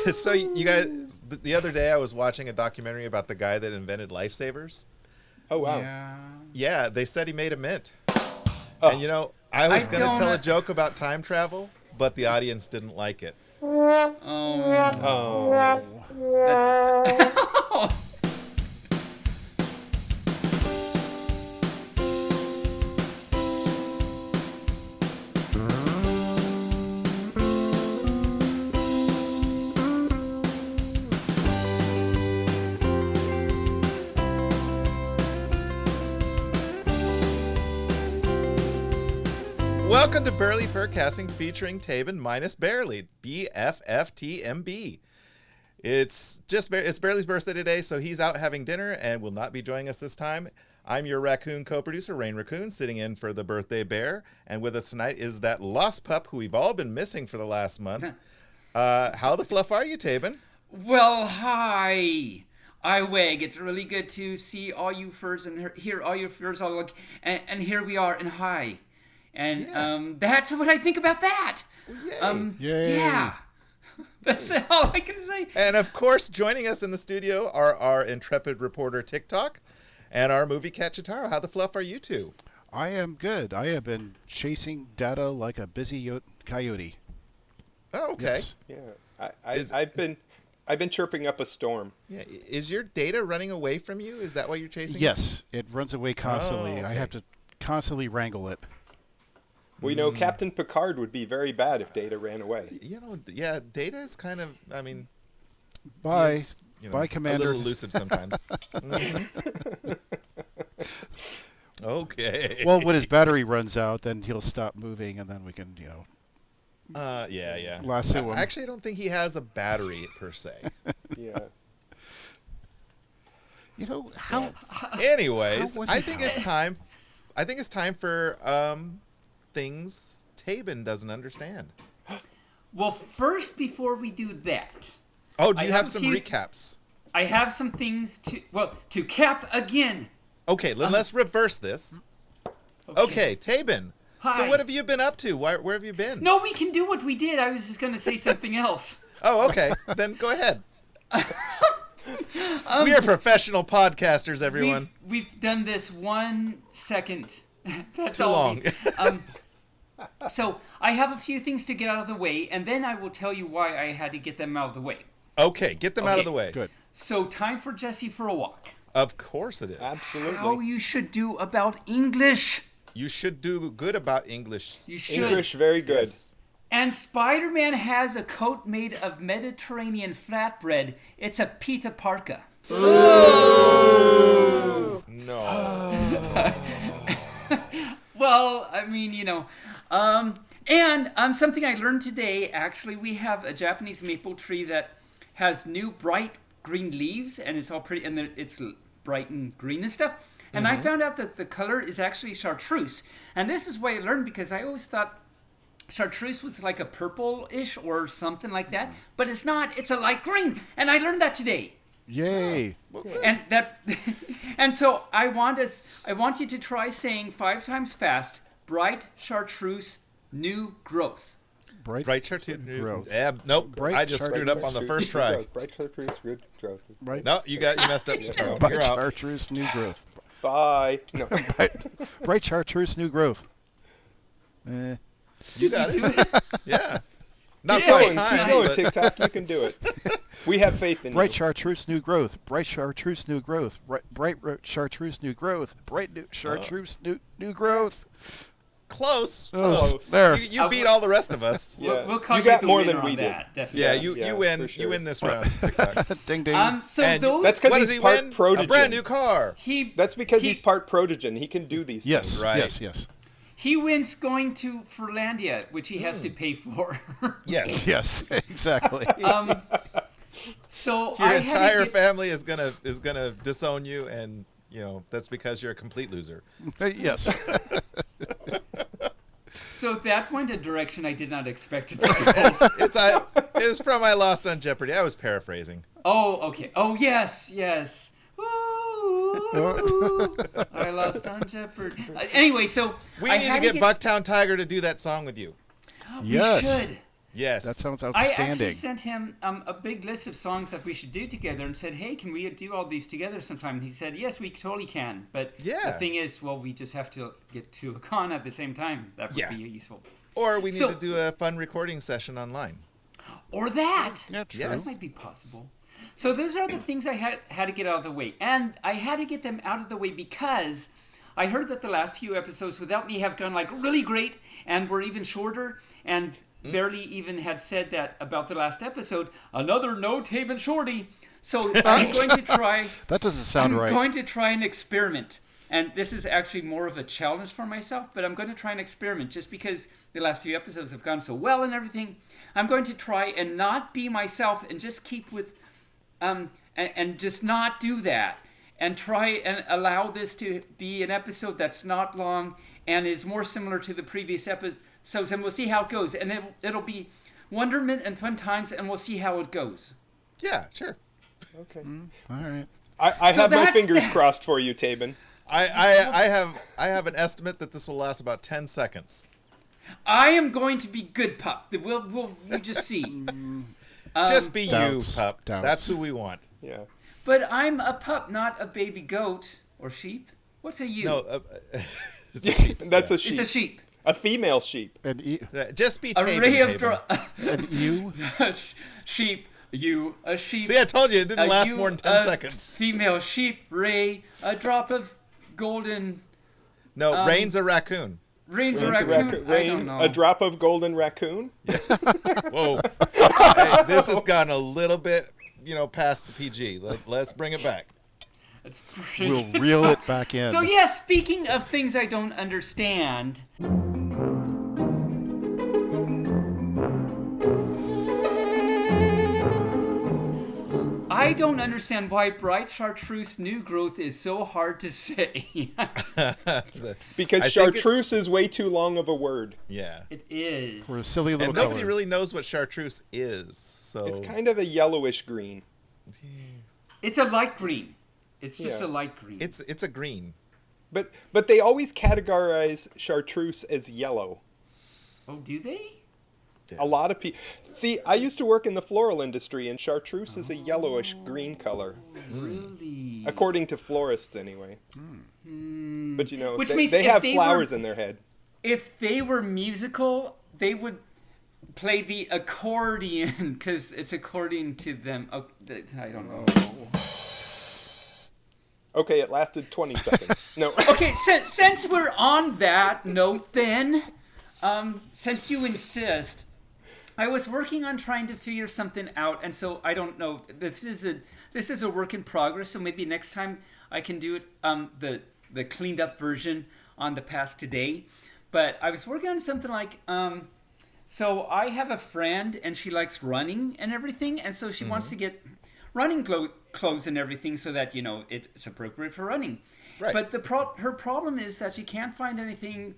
So you guys, the other day I was watching a documentary about the guy that invented lifesavers. Oh, wow. Yeah, they said he made a mint. Oh. And I was I going to don't- tell a joke about time travel, but the audience didn't like it. Oh. Welcome to Burley Furcasting featuring Taebyn minus Barely, BFFTMB. It's Barely's birthday today, so he's out having dinner and will not be joining us this time. I'm your raccoon co-producer, Rain Raccoon, sitting in for the birthday bear. And with us tonight is that lost pup who we've all been missing for the last month. How the fluff are you, Taebyn? Well, hi. I Wag. It's really good to see all you furs and hear all your furs all look. And here we are, and hi. And that's what I think about that. Yay. Yeah. That's all I can say. And of course, joining us in the studio are our intrepid reporter TikTok and our movie cat Cheetaro. How the fluff are you two? I am good. I have been chasing data like a busy coyote. Oh, okay. Yes. Yeah, I've been chirping up a storm. Yeah, is your data running away from you? Is that why you're chasing? Yes, it runs away constantly. Oh, okay. I have to constantly wrangle it. Well, Captain Picard would be very bad if Data ran away. Yeah, Data is kind of, Bye, he's, bye, Commander. A little elusive sometimes. Okay. Well, when his battery runs out, then he'll stop moving, and then we can, yeah. lasso him. Actually, I don't think he has a battery per se. Yeah. Anyways, how I was think it? it's time. I think it's time for things Taebyn doesn't understand. Well, first, before we do that, Oh, do I you have have a some few- recaps? I have some things to cap again. Okay, let's reverse this. Okay, Taebyn. Hi. So what have you been up to? Where have you been? No, we can do what we did. I was just going to say something else. Oh, okay. Then go ahead. We are professional podcasters, everyone. We've done this 1 second. That's Too all. long. So I have a few things to get out of the way, and then I will tell you why I had to get them out of the way. Okay, get them out of Okay. the way. Good. So time for Jesse for a walk. Of course it is. Absolutely. How you should do about English. You should do good about English. You should. English, very good. Yes. And Spider-Man has a coat made of Mediterranean flatbread. It's a pita parka. No. Well, I mean, and something I learned today, actually, we have a Japanese maple tree that has new bright green leaves, and it's all pretty, and it's bright and green and stuff. And I found out that the color is actually chartreuse. And this is what I learned, because I always thought chartreuse was like a purple-ish or something like that, but it's not. It's a light green, and I learned that today. Yay. And and so I want you to try saying 5 times fast, bright chartreuse new growth. Bright chartreuse growth. Nope. Bright I just screwed up on the first try. Bright chartreuse, good growth. Right. No, you messed up. Cheetaro. Bright You're out. chartreuse new growth. Bye. No. Bright chartreuse new growth. You got it. Yeah. Not Yeah. 5 Keep times. going, but- TikTok. You can do it. We have faith in Bright you. chartreuse new growth. Bright chartreuse new growth. Bright chartreuse new growth. Bright chartreuse new growth. Close. Oh, Close. there. You beat all the rest of us. Yeah. We'll call you got the more winner than we on did. that, definitely. Yeah, Yeah, you win. for sure. You win this round. TikTok. Ding ding. So And those That's 'cause what he's does he part win? protogen. A brand new car. That's because he- he's part protogen. He can do these Yes. things. Right. Yes. he wins going to Furlandia, which he has to pay for. Yes. Yes. Exactly. So Your I had to entire get- family is gonna disown you, and that's because you're a complete loser. Yes. So that went a direction I did not expect it to go. It was from I Lost on Jeopardy. I was paraphrasing. Oh, okay. Oh, yes. Ooh, I lost on Jeopardy. Anyway, so We I need had to get Bucktown Tiger to do that song with you. Yes. We should. Yes. That sounds I outstanding. actually sent him a big list of songs that we should do together and said, hey, can we do all these together sometime? And he said, yes, we totally can. But Yeah. the thing is, well, we just have to get to a con at the same time. That would Yeah. be useful. Or we need So- to do a fun recording session online. Or that. Yeah, true. Yes. That might be possible. So those are the things I had to get out of the way. And I had to get them out of the way because I heard that the last few episodes without me have gone like really great and were even shorter, and barely even had said that about the last episode. Another no Taebyn shorty. So I'm going to try. That doesn't sound I'm right. going to try an experiment. And this is actually more of a challenge for myself, but I'm going to try an experiment just because the last few episodes have gone so well and everything. I'm going to try and not be myself and just keep with, and just not do that. And try and allow this to be an episode that's not long and is more similar to the previous episodes. And we'll see how it goes. And it'll be wonderment and fun times, and we'll see how it goes. Yeah, sure. Okay. All right. I So have my that's fingers that. crossed for you, Taebyn. I have an estimate that this will last about 10 seconds. I am going to be good, pup. You just see. Just be Doubts. you, pup. Doubts. That's who we want. Yeah. But I'm a pup, not a baby goat or sheep. What's a ewe? No, it's a sheep. That's Yeah. a sheep. It's a sheep. A female sheep. And Just be A Taebyn, ray of Taebyn. and you? sheep. You a sheep. See, I told you it didn't a last ewe, more than 10 a seconds. Female sheep. Ray. A drop of golden. No, Rain's a raccoon. Rain's a Rain's a raccoon. I don't know. a drop of golden raccoon. Whoa. Hey, this has gone a little bit, past the PG. Let's bring it back. It's pretty We'll reel it back in. So yeah, speaking of things I don't understand. I don't understand why bright chartreuse new growth is so hard to say. Because I think chartreuse is way too long of a word. Yeah. It is. For a silly little And nobody color. really knows what chartreuse is. So It's kind of a yellowish green. It's a light green. It's just Yeah. a light green. it's a green. But they always categorize chartreuse as yellow. Oh, do they? A lot of people. See, I used to work in the floral industry, and chartreuse is a yellowish green color, Really? according to florists, anyway. But Which they, means they if have they flowers were- in their head. If they were musical, they would play the accordion because it's according to them. Oh, I don't know. Okay, it lasted 20 seconds. No. Okay, since we're on that note, then, since you insist, I was working on trying to figure something out, and so I don't know. This is a work in progress. So maybe next time I can do it the cleaned up version on the past today. But I was working on something like so I have a friend and she likes running and everything, and so she wants to get running clothes and everything so that it's appropriate for running. Right. But her problem is that she can't find anything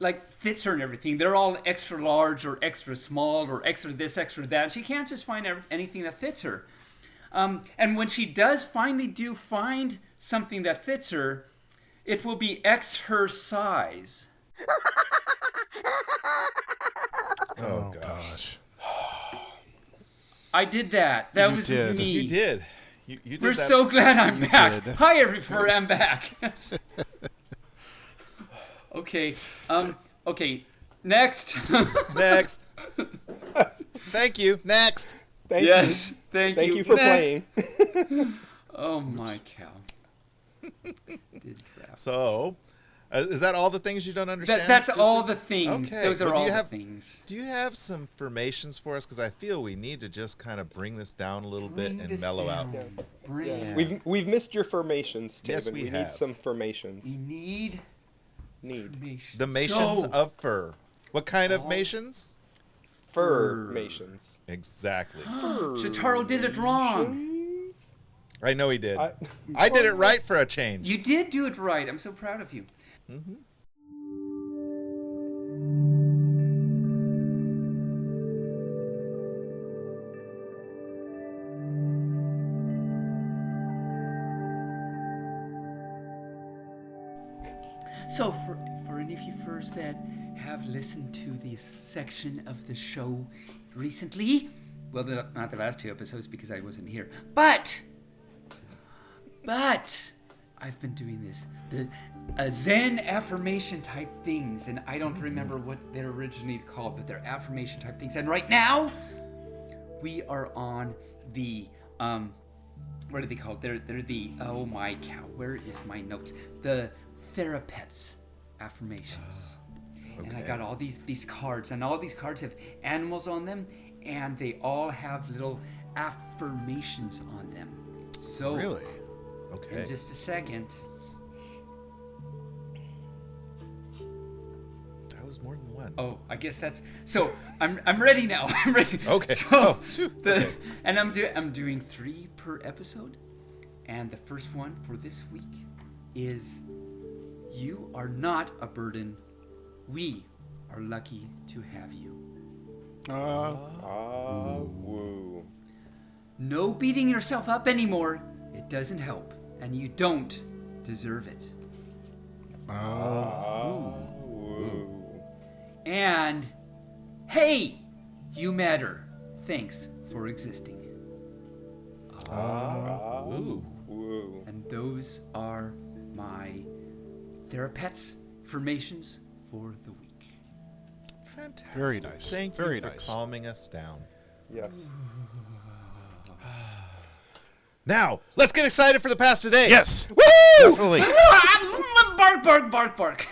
like fits her and everything. They're all extra large or extra small or extra this, extra that. She can't just find anything that fits her. And when she does finally find something that fits her, it will be her size. Oh gosh. I did that. That was did. me. You did. You did We're that. so glad I'm back. did. Hi, everybody. I'm back. Okay. Okay. Next. Next. Thank you. Next. Thank Yes. you. Thank Thank you. you for Next. playing. Oh my cow. Did crap. So, is that all the things you don't understand? That's this all week? the things. Okay. Those are Well, do all you the have- things. Do you have some formations for us? Because I feel we need to just kind of bring this down a little bit Bring and this mellow out. down. Bring Yeah. We've missed your formations, Taebyn. Yes, we need have. some formations. We need Need. information. The mations So, of fur. What kind of Oh. mations? Furmations. Exactly. Cheetaro did it wrong. I know he did. I- I did it right for a change. You did do it right. I'm so proud of you. So, for any of you furs that have listened to this section of the show recently. Well, not the last 2 episodes because I wasn't here. But I've been doing this. The Zen affirmation type things. And I don't remember what they're originally called, but they're affirmation type things. And right now, we are on the... what are they called? They're the... Oh my cow. Where is my notes? The Therapets affirmations. Okay. And I got all these cards, and all these cards have animals on them, and they all have little affirmations on them. So, really? Okay. In just a second. That was more than one. Oh, I guess that's so. I'm ready now. I'm ready. Okay. So okay. And I'm doing 3 per episode, and the first one for this week is: you are not a burden. We are lucky to have you. Woo. No beating yourself up anymore. It doesn't help, and you don't deserve it. Woo. And hey, you matter. Thanks for existing. Woo. Woo. And those are my Therapets formations for the week. Fantastic. Very nice. Thank Very you for nice. calming us down. Yes. Now, let's get excited for the past today. Yes. Woo! Definitely. Bark, bark, bark, bark.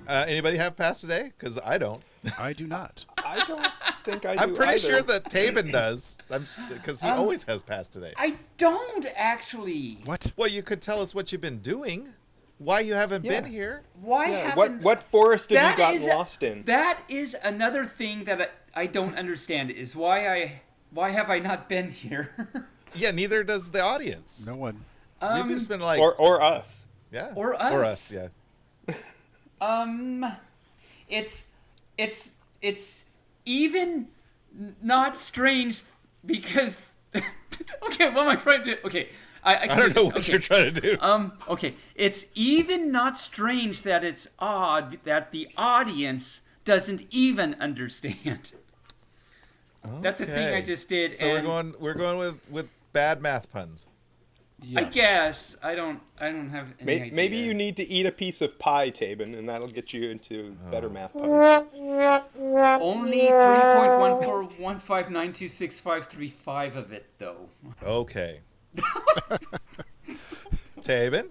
Anybody have past today? Because I don't. I do not. I don't think I do I'm pretty either. sure that Taebyn does. Because he always has past today. I don't actually. What? Well, you could tell us what you've been doing. Why you haven't Yeah. been here. Why Yeah, haven't... what forest have you That gotten is- lost in? That is another thing that I don't understand, is why have I not been here? Yeah, neither does the audience. No one. We've just been like... Or us. yeah. or us. Or us, yeah. It's even not strange because okay, what am I trying to do? Okay, I I don't know what you're trying to do. Okay, it's even not strange that it's odd that the audience doesn't even understand. That's the thing I just did. So and we're going with bad math puns. Yes. I guess I don't have any idea. Maybe you need to eat a piece of pie, Taebyn, and that'll get you into better math puns. Only 3.1415926535 of it though. Okay. Taebyn,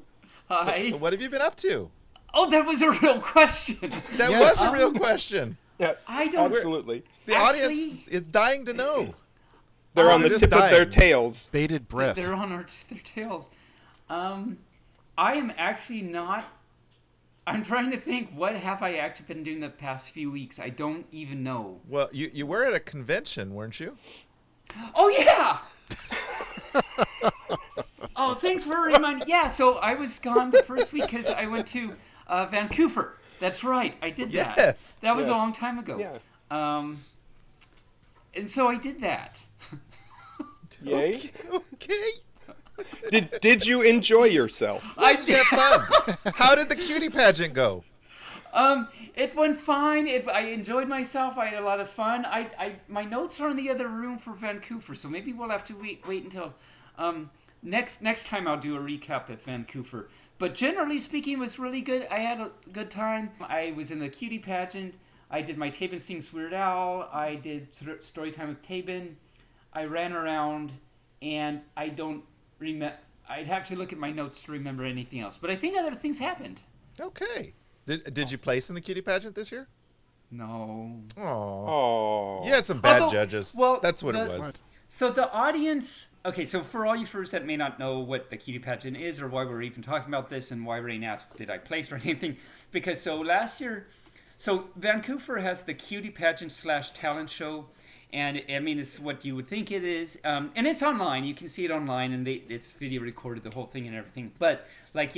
Hi. so what have you been up to? Oh, that was a real question. That Yes. was a real question. Yes, I don't- absolutely. The audience is dying to know. They're on they're the just tip of their dying. tails. Bated breath. They're on their tails. I am actually not. I'm trying to think. What have I actually been doing the past few weeks? I don't even know. Well, you were at a convention, weren't you? Oh yeah. Oh, thanks for reminding. Yeah, so I was gone the first week because I went to Vancouver. That's right. I did that. Yes. That was a Yes. long time ago. Yeah. And so I did that. Yay. Okay. Did you enjoy yourself? I Did you have fun? How did the cutie pageant go? It went fine. I enjoyed myself. I had a lot of fun. My notes are in the other room for Vancouver, so maybe we'll have to wait until next time I'll do a recap at Vancouver. But generally speaking, it was really good. I had a good time. I was in the cutie pageant. I did my Taebyn Sings Weird Al. I did story time with Taebyn. I ran around, and I don't remember. I'd have to look at my notes to remember anything else. But I think other things happened. Okay. Did you place in the cutie pageant this year? No. Oh. Oh. You had some bad Although- judges. well, That's what it the- was. So the audience, okay, so for all you furs that may not know what the cutie pageant is or why we're even talking about this and why Rain asked, did I place or anything? Because so last year, so Vancouver has the cutie pageant / talent show. And I mean, it's what you would think it is. And it's online. You can see it online and it's video recorded, the whole thing and everything. But like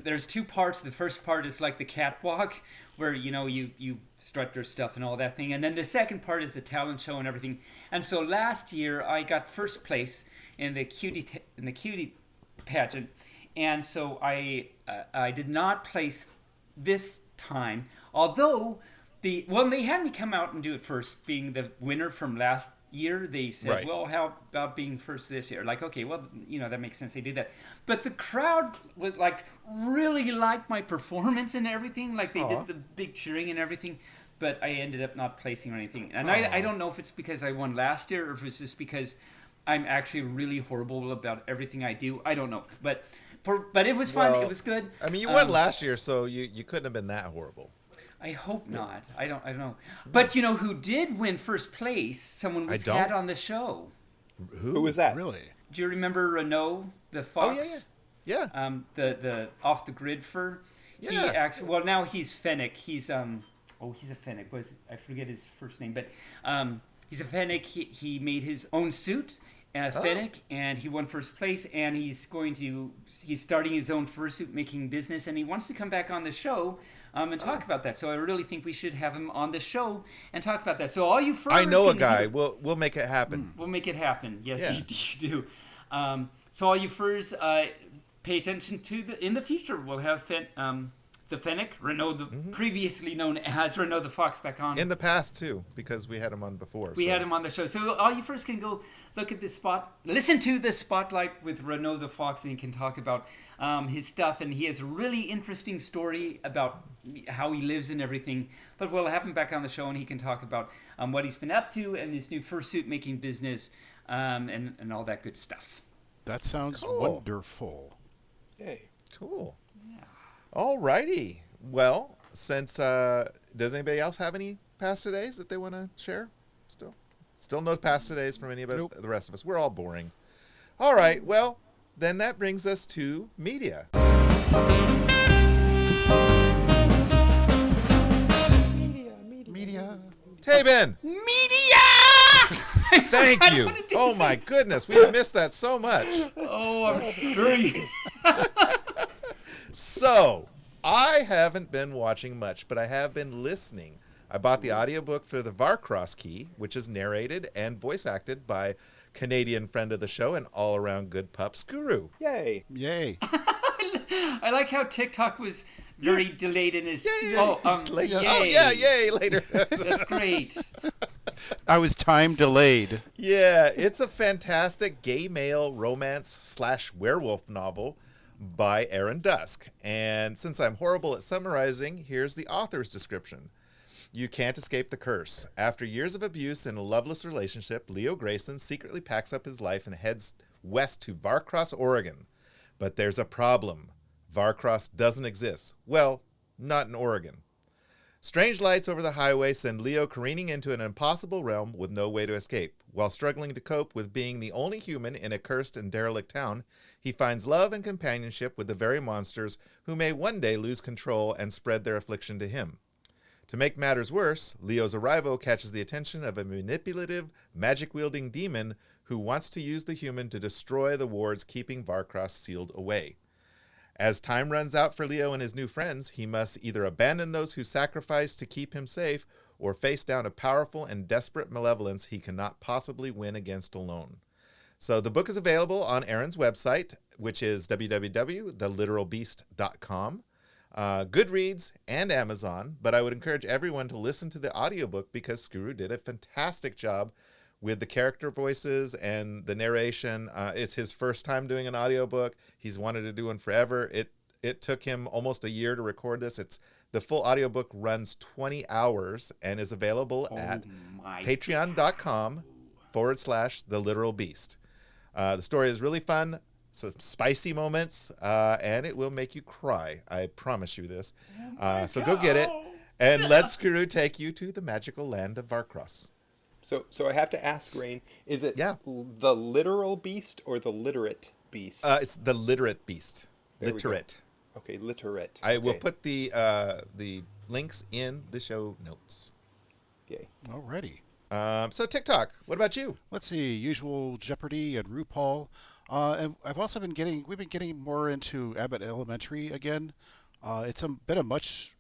there's 2 parts. The first part is like the catwalk where, you strut your stuff and all that thing. And then the second part is the talent show and everything. And so last year I got first place in the cutie pageant. And so I did not place this time. Although they had me come out and do it first, being the winner from last year. They said, Right. well, how about being first this year? Like, okay, well, that makes sense. They do that. But the crowd was like really liked my performance and everything. Like they Aw. did the big cheering and everything. But I ended up not placing or anything. And I don't know if it's because I won last year or if it's just because I'm actually really horrible about everything I do. I don't know. But it was fun. Well, It was good. I mean, you won last year, so you couldn't have been that horrible. I hope not. I don't know. But you know who did win first place? Someone we've had don't. on the show. Who was that? Really? Do you remember Renault, the fox? Oh, yeah. The off the grid fur. He Yeah. actually, well, now he's Fennec. He's he's a Fennec. I forget his first name, but he's a Fennec. He made his own suit, Fennec, and he won first place. And he's starting his own fursuit making business, and he wants to come back on the show and talk about that. So I really think we should have him on the show and talk about that. So all you furries I know a can guy. hear- We'll make it happen. We'll make it happen. Yes, Yeah. you do. So all you furs, pay attention to in the future. We'll have the Fennec, Renault, previously known as Renault the Fox, back on. In the past too, because we had him on before. We had him on the show. So all you first can go look at listen to the spotlight with Renault the Fox, and he can talk about his stuff. And he has a really interesting story about how he lives and everything. But we'll have him back on the show, and he can talk about what he's been up to and his new fursuit making business and all that good stuff. That sounds Cool. wonderful. Yay. Cool. All righty. Well, since does anybody else have any past todays that they want to share? Still no past todays from any of Nope. the rest of us. We're all boring. All right. Well, then that brings us to media. Media. Taebyn, Media! thank I you. wanna do Oh my goodness, we missed that so much. Oh, I'm sure you. So, I haven't been watching much, but I have been listening. I bought the audiobook for the Varcross Key, which is narrated and voice acted by Canadian friend of the show and all-around good pup, Skuru. Yay. Yay. I like how TikTok was very delayed in his. Yay. Yay. Oh, yeah, yay, later. That's great. I was time delayed. Yeah, it's a fantastic gay male romance / werewolf novel by Aaron Dusk. And since I'm horrible at summarizing, here's the author's description. You can't escape the curse. After years of abuse and a loveless relationship, Leo Grayson secretly packs up his life and heads west to Varcross, Oregon. But there's a problem. Varcross doesn't exist. Well, not in Oregon. Strange lights over the highway send Leo careening into an impossible realm with no way to escape. While struggling to cope with being the only human in a cursed and derelict town, he finds love and companionship with the very monsters who may one day lose control and spread their affliction to him. To make matters worse, Leo's arrival catches the attention of a manipulative, magic-wielding demon who wants to use the human to destroy the wards keeping Varcross sealed away. As time runs out for Leo and his new friends, he must either abandon those who sacrificed to keep him safe or face down a powerful and desperate malevolence he cannot possibly win against alone. So the book is available on Aaron's website, which is www.theliteralbeast.com, Goodreads, and Amazon, but I would encourage everyone to listen to the audiobook because Skuru did a fantastic job with the character voices and the narration. It's his first time doing an audiobook. He's wanted to do one forever. It took him almost a year to record this. The full audiobook runs 20 hours and is available at patreon.com/theliteralbeast. The story is really fun, some spicy moments, and it will make you cry. I promise you this. So go get it, and let Skuru take you to the magical land of Varcross. So I have to ask, Rain, is it Yeah. the literal beast or the literate beast? It's the literate beast. There we go. Literate. Okay, literate. I will Okay. put the links in the show notes. Yay. Alrighty. So TikTok, what about you? Let's see. Usual Jeopardy and RuPaul. And we've been getting more into Abbott Elementary again. It's been a much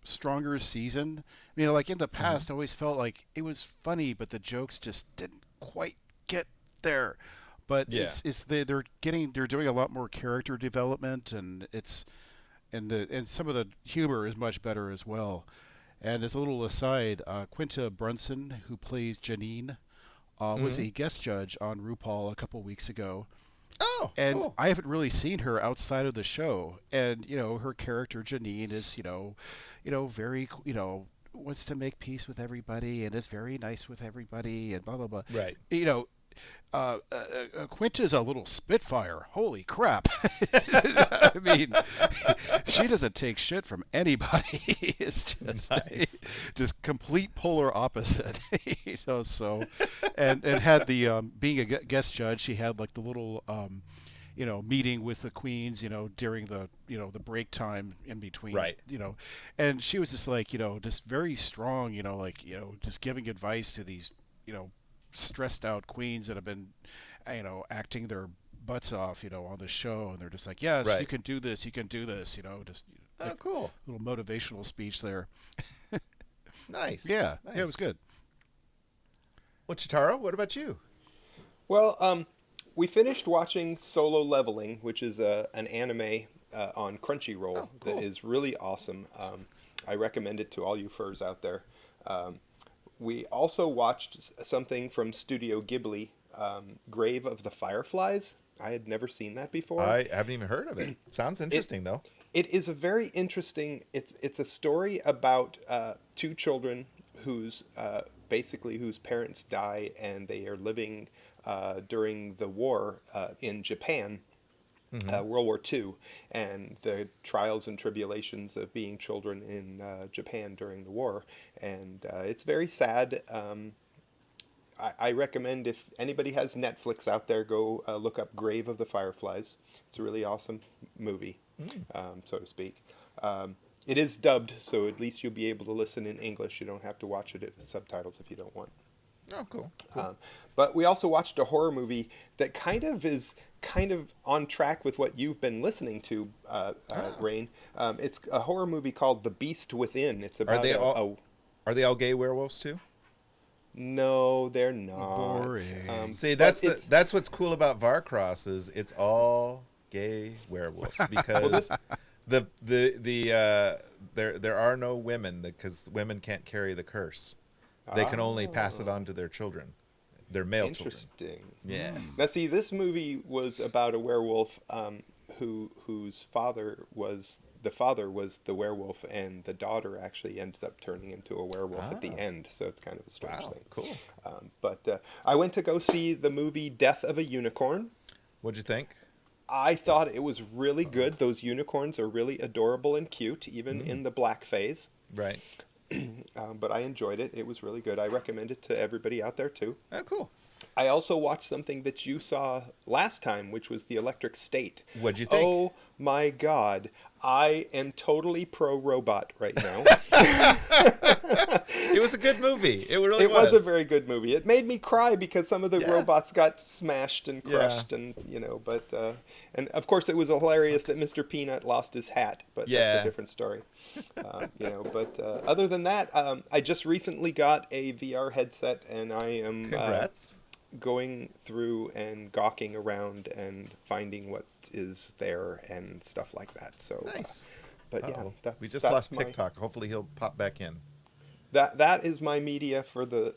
stronger season. You know, like in the past, I always felt like it was funny, but the jokes just didn't quite get there. But Yeah. they're doing a lot more character development, and and some of the humor is much better as well. And as a little aside, Quinta Brunson, who plays Janine, was Mm-hmm. a guest judge on RuPaul a couple weeks ago, Oh, and cool. I haven't really seen her outside of the show. And her character Janine is very wants to make peace with everybody and is very nice with everybody and blah blah blah. Right. You know, Quinta's a little spitfire. Holy crap! I mean, she doesn't take shit from anybody. It's just Nice. just complete polar opposite. So and had the being a guest judge, she had like the little meeting with the queens, during the the break time in between, Right. and she was just like just very strong, like just giving advice to these you know stressed out queens that have been, acting their butts off, on the show, and they're just like, yes, you Right. can do this, just Oh, like cool. a little motivational speech there. Nice. Yeah, it was Nice. good. Well, Chitaro, what about you? Well, we finished watching Solo Leveling, which is an anime on Crunchyroll Oh, cool. that is really awesome. I recommend it to all you furs out there. We also watched something from Studio Ghibli, Grave of the Fireflies. I had never seen that before. I haven't even heard of it. Sounds interesting, though. It is a very interesting. It's a story about two children whose basically whose parents die, and they are living during the war in Japan, World War II, and the trials and tribulations of being children in Japan during the war. And it's very sad. I recommend, if anybody has Netflix out there, go look up Grave of the Fireflies. It's a really awesome movie, so to speak. It is dubbed, so at least you'll be able to listen in English. You don't have to watch it with subtitles if you don't want. Oh, cool. Cool. But we also watched a horror movie that is kind of on track with what you've been listening to, Rain. It's a horror movie called The Beast Within. It's Are about they all are they all gay werewolves too? No, they're not. Boring. See, but that's what's cool about Varcross is it's all gay werewolves because there are no women because women can't carry the curse. They can only pass it on to their children, their male children. Interesting. Yes. Now, see, this movie was about a werewolf whose father was the werewolf, and the daughter actually ended up turning into a werewolf at the end. So it's kind of a strange Wow. thing. Cool. But I went to go see the movie Death of a Unicorn. What'd you think? I thought it was really good. Those unicorns are really adorable and cute, even in the black phase. Right. But I enjoyed it. It was really good. I recommend it to everybody out there too. Oh, cool. I also watched something that you saw last time, which was The Electric State. What'd you think? Oh my God. I am totally pro-robot right now. It was a good movie. It really It was a very good movie. It made me cry because some of the robots got smashed and crushed, and but and of course it was hilarious that Mr. Peanut lost his hat, but that's a different story. But other than that, I just recently got a VR headset, and I am Congrats. going through and gawking around and finding what is there and stuff like that. So Nice. but yeah, Uh-oh. We just that's lost my- TikTok. Hopefully he'll pop back in. That is my media for the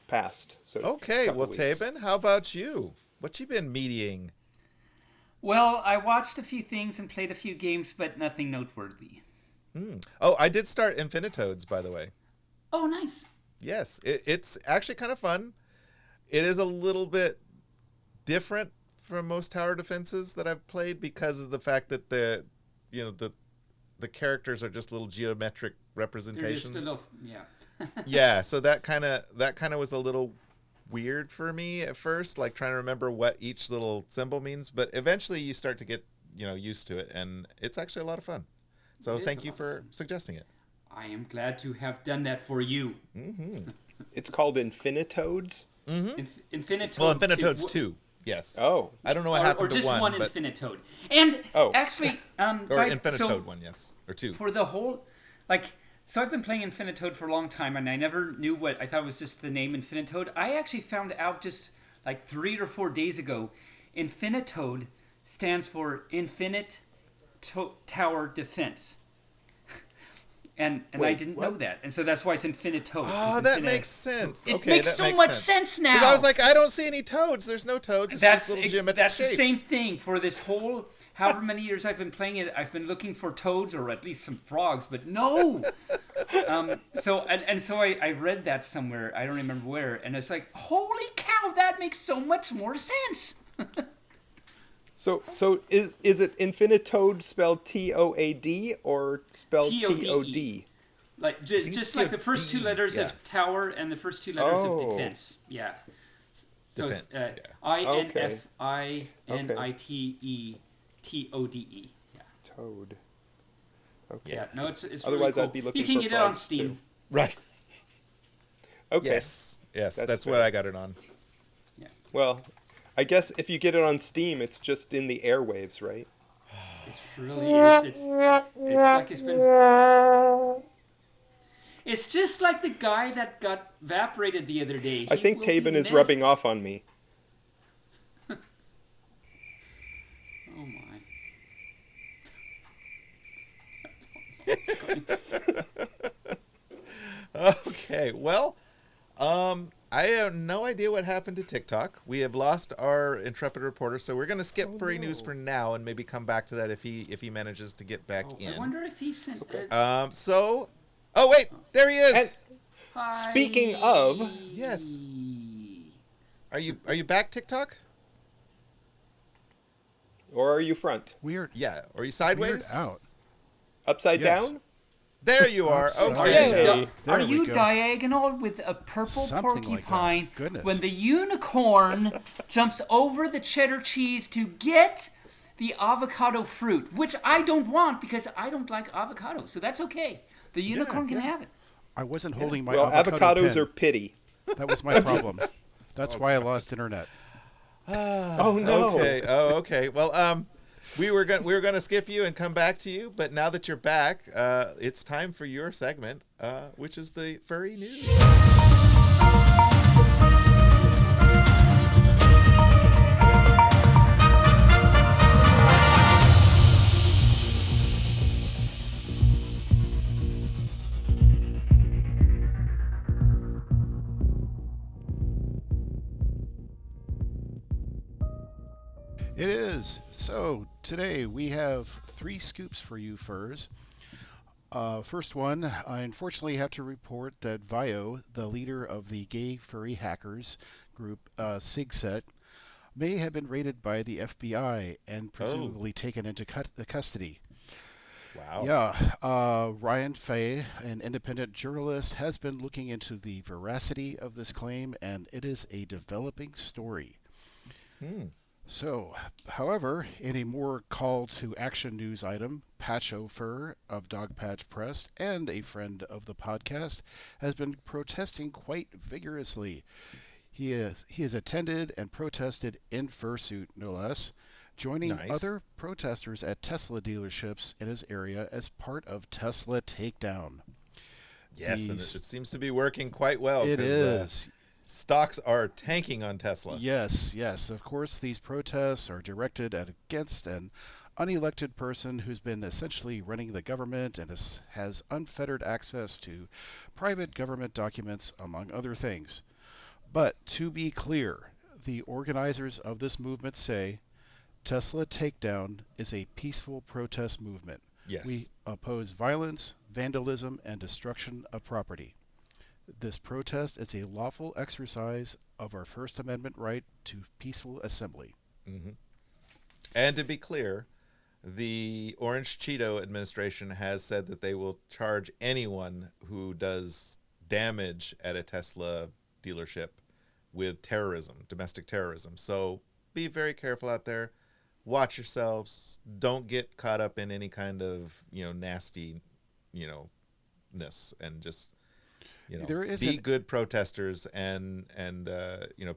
past. So Okay, couple well, weeks. Taebyn, how about you? What you been mediating? Well, I watched a few things and played a few games, but nothing noteworthy. Oh, I did start Infinitoads, by the way. Oh, nice. Yes, it's actually kind of fun. It is a little bit different from most tower defenses that I've played because of the fact that the characters are just little geometric They're representations. just a little, yeah. Yeah, so that kind of was a little weird for me at first, like trying to remember what each little symbol means. But eventually, you start to get used to it, and it's actually a lot of fun. So It is thank a you lot. for suggesting it. I am glad to have done that for you. It's called Infinitoads. Infinitoad. Well, Infinitoads 2, yes. Oh, I don't know what Or happened just to one but Infinitoad. And Oh. actually, or Infinitoad 1, yes, or 2. for the whole, so I've been playing Infinitoad for a long time, and I never knew what, I thought it was just the name Infinitoad. I actually found out just 3 or 4 days ago, Infinitoad stands for infinite tower defense. And I Wait, didn't what? know that, and so that's why it's infinitoad. Oh, that makes sense. It Okay, makes that so makes much sense. sense now. Because I was like, I don't see any toads. There's no toads. It's just little geometric that's shapes. the same thing for this whole however many years I've been playing it. I've been looking for toads or at least some frogs, but no. So I read that somewhere. I don't remember where, and it's like, holy cow, that makes so much more sense. So is it infinitoad spelled Toad or spelled Tod? Like just like the first two letters yeah. of tower and the first two letters of Oh. defense. Yeah. So Defense, it's yeah. INFINITETODE. Yeah. Toad. Okay. Yeah. No, it's Otherwise, really cool. I'd be looking You can for get it on frogs, Steam. too. Right. Okay. Yes. That's fair. what I got it on. Yeah. Well, I guess if you get it on Steam, it's just in the airwaves, right? It really is. It's like it's been. It's just like the guy that got evaporated the other day. I He think will be Taebyn is rubbing missed. off on me. Oh my. Okay. Well, I have no idea what happened to TikTok. We have lost our intrepid reporter, so we're going to skip furry news for now and maybe come back to that if he manages to get back in. I wonder if he sent. Oh wait, there he is. And Hi. speaking of, Yes. Are you back, TikTok? or are you front? Weird. Yeah. Are you sideways? Weird out. Upside Yes. down? There you are. Upside Are Okay. Yay. you, There are we you go. diagonal with a purple Something like that. porcupine Goodness. when the unicorn jumps over the cheddar cheese to get the avocado fruit, which I don't want because I don't like avocado, so that's okay. The unicorn can have it. I wasn't holding my Well, avocado avocados pen. are pity. That was my problem. That's why I lost internet. Oh no. Okay. Oh, okay. Well, we were gonna skip you and come back to you, but now that you're back, it's time for your segment, which is the furry news. It is. So today we have 3 scoops for you furs. First one, I unfortunately have to report that Vio, the leader of the gay furry hackers group SIGSET, may have been raided by the FBI and presumably taken into custody. Wow. Yeah, Ryan Fay, an independent journalist, has been looking into the veracity of this claim, and it is a developing story. So, however, in a more call to action news item, Patcho Fur of Dogpatch Press and a friend of the podcast has been protesting quite vigorously. He has attended and protested in fursuit, no less, joining Nice. other protesters at Tesla dealerships in his area as part of Tesla Takedown. Yes, and These- it seems to be working quite well. It 'Cause, is. stocks are tanking on Tesla. Yes, yes. Of course, these protests are directed against an unelected person who's been essentially running the government and has unfettered access to private government documents, among other things. But to be clear, the organizers of this movement say Tesla Takedown is a peaceful protest movement. Yes. We oppose violence, vandalism, and destruction of property. This protest is a lawful exercise of our First Amendment right to peaceful assembly. And to be clear, the Orange Cheeto administration has said that they will charge anyone who does damage at a Tesla dealership with terrorism, domestic terrorism. So be very careful out there. Watch yourselves. Don't get caught up in any kind of, nasty, ness, and just, There is be an- good protesters and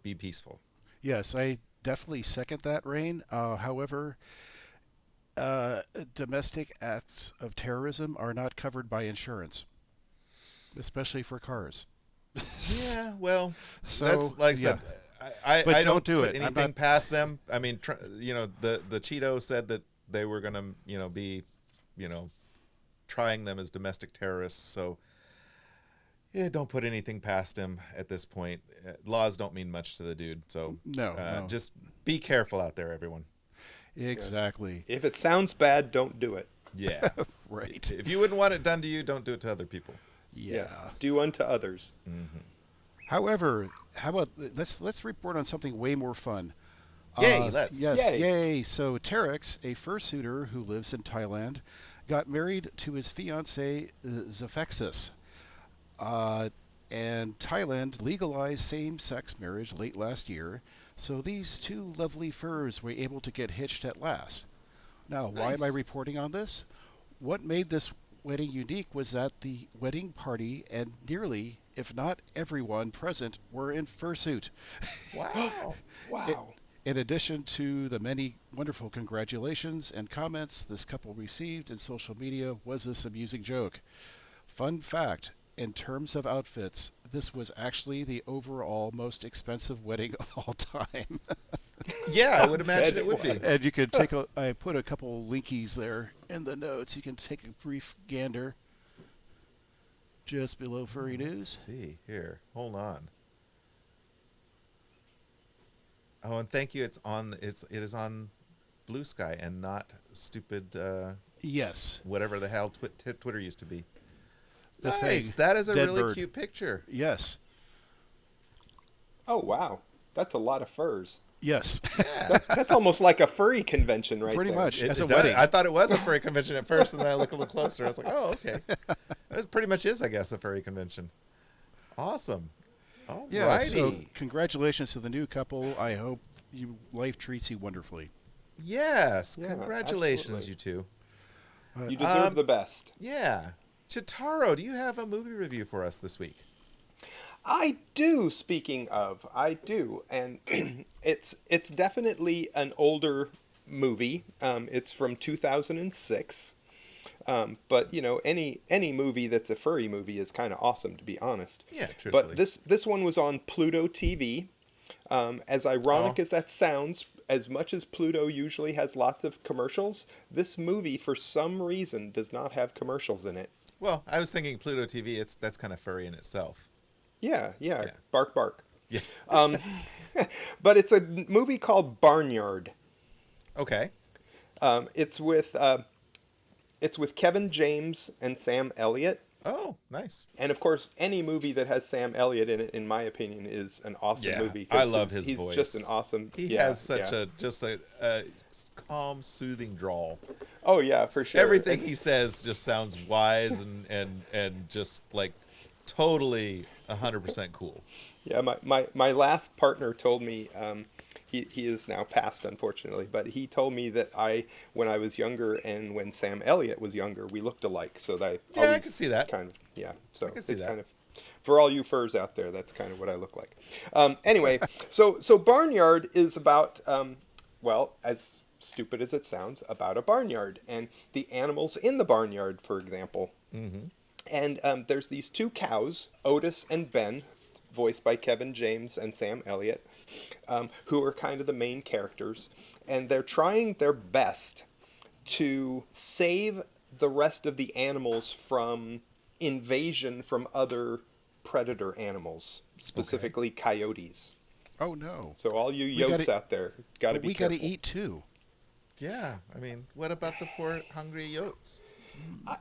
be peaceful. Yes, I definitely second that, Rain. However, domestic acts of terrorism are not covered by insurance, especially for cars. Yeah, well, So, that's like I yeah. said. I But don't don't do put it. I'm anything not- past them. I mean, the Cheeto said that they were going to, be, trying them as domestic terrorists. So yeah, don't put anything past him at this point. Laws don't mean much to the dude. So No. just be careful out there, everyone. Exactly. If it sounds bad, don't do it. Yeah. Right. If you wouldn't want it done to you, don't do it to other people. Yeah. Yes. Do unto others. Mm-hmm. However, how about let's report on something way more fun. Yay, let's. Yes, Yay. yay. So Terex, a fursuiter who lives in Thailand, got married to his fiancée, Zafexis. And Thailand legalized same-sex marriage late last year, so these two lovely furs were able to get hitched at last. Now, why am I Nice. reporting on this? What made this wedding unique was that the wedding party and nearly, if not everyone present, were in fursuit. Wow. Wow. In addition to the many wonderful congratulations and comments this couple received in social media was this amusing joke. Fun fact, in terms of outfits, this was actually the overall most expensive wedding of all time. Yeah, I would imagine it would be. And you could I put a couple linkies there in the notes. You can take a brief gander just below Furry Let's News. see here. Hold on. Oh, and thank you. It is on Blue Sky and not stupid Yes. whatever the hell Twitter used to be. The Nice. thing. That is a Dead really bird. cute picture. Yes. Oh, wow. That's a lot of furs. Yes. Yeah. That's almost like a furry convention right Pretty there. much. As a does. wedding. I thought it was a furry convention at first, and then I look a little closer. I was like, oh, okay. It pretty much is, I guess, a furry convention. Awesome. Alrighty. Yeah, so congratulations to the new couple. I hope life treats you wonderfully. Yes. Yeah, Congratulations, absolutely. you two. You deserve the best. Yeah. Cheetaro, do you have a movie review for us this week? I do, speaking of. I do. And it's definitely an older movie. It's from 2006. But, any movie that's a furry movie is kind of awesome, to be honest. Yeah, truthfully. But this one was on Pluto TV. As ironic as that sounds, as much as Pluto usually has lots of commercials, this movie, for some reason, does not have commercials in it. Well, I was thinking Pluto TV. That's kind of furry in itself. Yeah. Yeah. Bark, bark. Yeah. But it's a movie called Barnyard. Okay. It's with Kevin James and Sam Elliott. Oh, nice. And of course, any movie that has Sam Elliott in it, in my opinion, is an awesome Yeah, movie. 'cause I love his he's voice. just an awesome. He yeah, has such yeah. a calm, soothing drawl. Oh yeah, for sure. Everything he says just sounds wise and just like totally 100% cool. Yeah, my last partner told me, he is now passed, unfortunately, but he told me that when I was younger and when Sam Elliott was younger, we looked alike. So that Yeah, I always can see that. kind of, yeah. So can see it's that. kind of, for all you furs out there, that's kind of what I look like. Anyway, so Barnyard is about, well, as stupid as it sounds, about a barnyard and the animals in the barnyard, for example. Mm-hmm. And there's these two cows, Otis and Ben, voiced by Kevin James and Sam Elliott, who are kind of the main characters. And they're trying their best to save the rest of the animals from invasion from other predator animals, specifically coyotes. Oh, no. So all you We yotes gotta- out there, got to But be we careful. got to eat too. Yeah, I mean, what about the poor hungry yotes?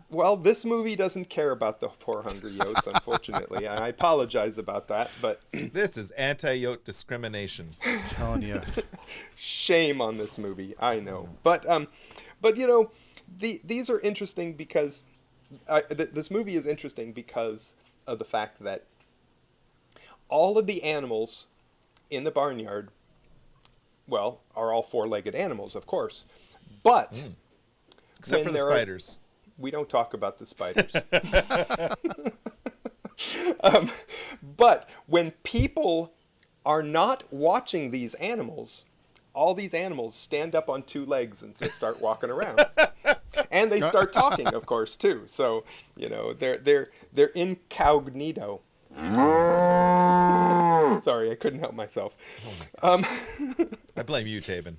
Well, this movie doesn't care about the poor hungry yotes, unfortunately. I apologize about that, but This is anti-yote discrimination. I'm telling you. shame on this movie. I know, but these are interesting because this movie is interesting because of the fact that all of the animals in the barnyard, well, are all four-legged animals, of course, but Except when for the there are- spiders. we don't talk about the spiders. But when people are not watching these animals, all these animals stand up on two legs and just start walking around. And they start talking, of course, too. So, they're incognito. Sorry, I couldn't help myself. I blame you, Taebyn.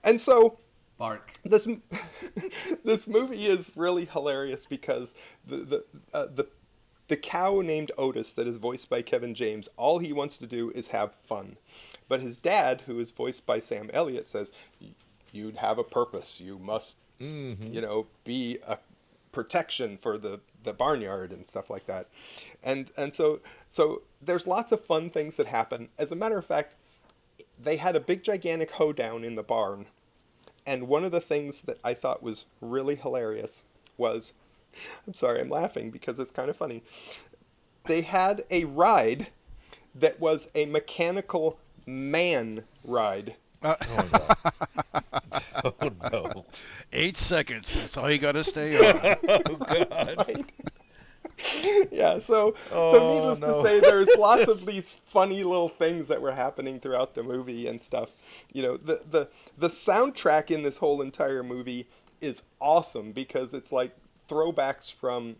And so Bark. this this movie is really hilarious because the cow named Otis that is voiced by Kevin James, all he wants to do is have fun. But his dad, who is voiced by Sam Elliott, says, "You'd have a purpose. You must, be a protection for the barnyard and stuff like that." And so there's lots of fun things that happen. As a matter of fact, they had a big gigantic hoedown in the barn. And one of the things that I thought was really hilarious was, I'm sorry, I'm laughing because it's kind of funny. They had a ride that was a mechanical man ride. Oh, no. Oh, no. 8 seconds. That's all you got to stay on. Oh, God. Right? Yeah, so needless to say, there's lots of these funny little things that were happening throughout the movie and stuff. The soundtrack in this whole entire movie is awesome because it's like throwbacks from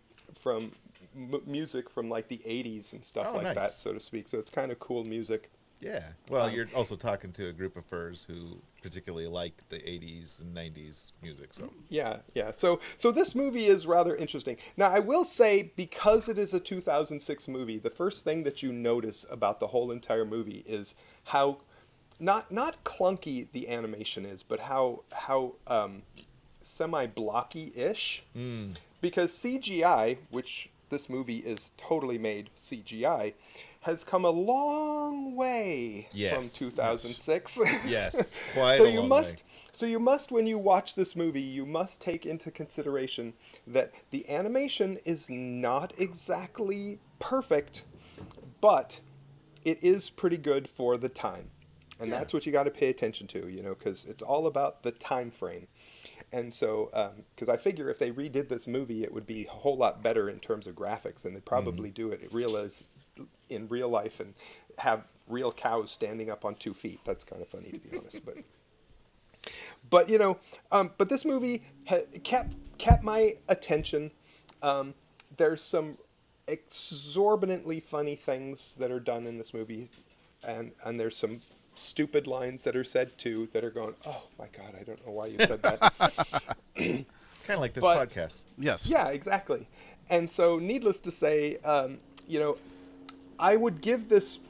music from like the 80s and stuff like that, so to speak. So it's kind of cool music. Yeah. Well, you're also talking to a group of furs who particularly like the 80s and 90s music. So Yeah. So this movie is rather interesting. Now, I will say, because it is a 2006 movie, the first thing that you notice about the whole entire movie is how not clunky the animation is, but how semi-blocky-ish. Because CGI, which this movie is totally made CGI, has come a long way from 2006. Yes, quite a long way. So you must, when you watch this movie, you must take into consideration that the animation is not exactly perfect, but it is pretty good for the time. And that's what you got to pay attention to, because it's all about the time frame. And so, because I figure if they redid this movie, it would be a whole lot better in terms of graphics, and they'd probably do it in real life and have real cows standing up on 2 feet. That's kind of funny, to be honest. But this movie kept my attention. There's some exorbitantly funny things that are done in this movie, and there's some stupid lines that are said too that are going, oh my God, I don't know why you said that. Kind of like this podcast. Yes. Yeah, exactly. And so, needless to say, I would give this,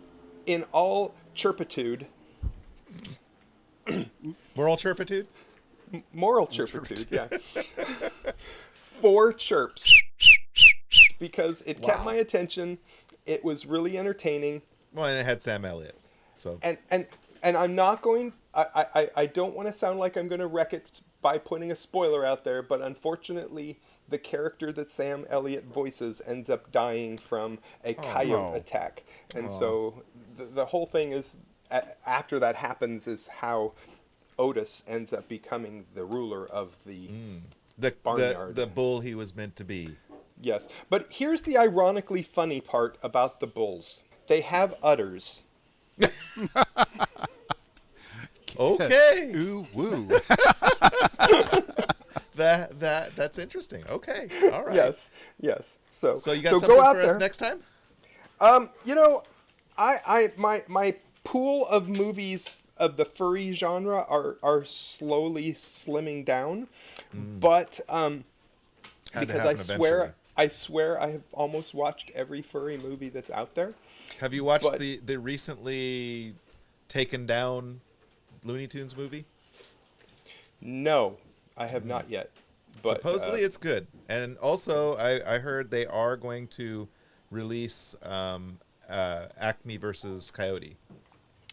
in all chirpitude, Moral turpitude? moral chirpitude, yeah, 4 chirps, because it kept my attention. It was really entertaining. Well, and it had Sam Elliott. So And I'm not going, I don't want to sound like I'm going to wreck it by putting a spoiler out there, but unfortunately, the character that Sam Elliott voices ends up dying from a coyote attack. And so the whole thing is, after that happens, is how Otis ends up becoming the ruler of the barnyard. The bull he was meant to be. Yes. But here's the ironically funny part about the bulls. They have udders. Okay. Ooh, woo. That's interesting. Okay. All right. Yes. So you got something go out for there. us next time? My pool of movies of the furry genre are slowly slimming down, but because I swear I have almost watched every furry movie that's out there. Have you watched the recently taken down Looney Tunes movie? No, I have not yet. But supposedly it's good, and also I heard they are going to release Acme versus Coyote.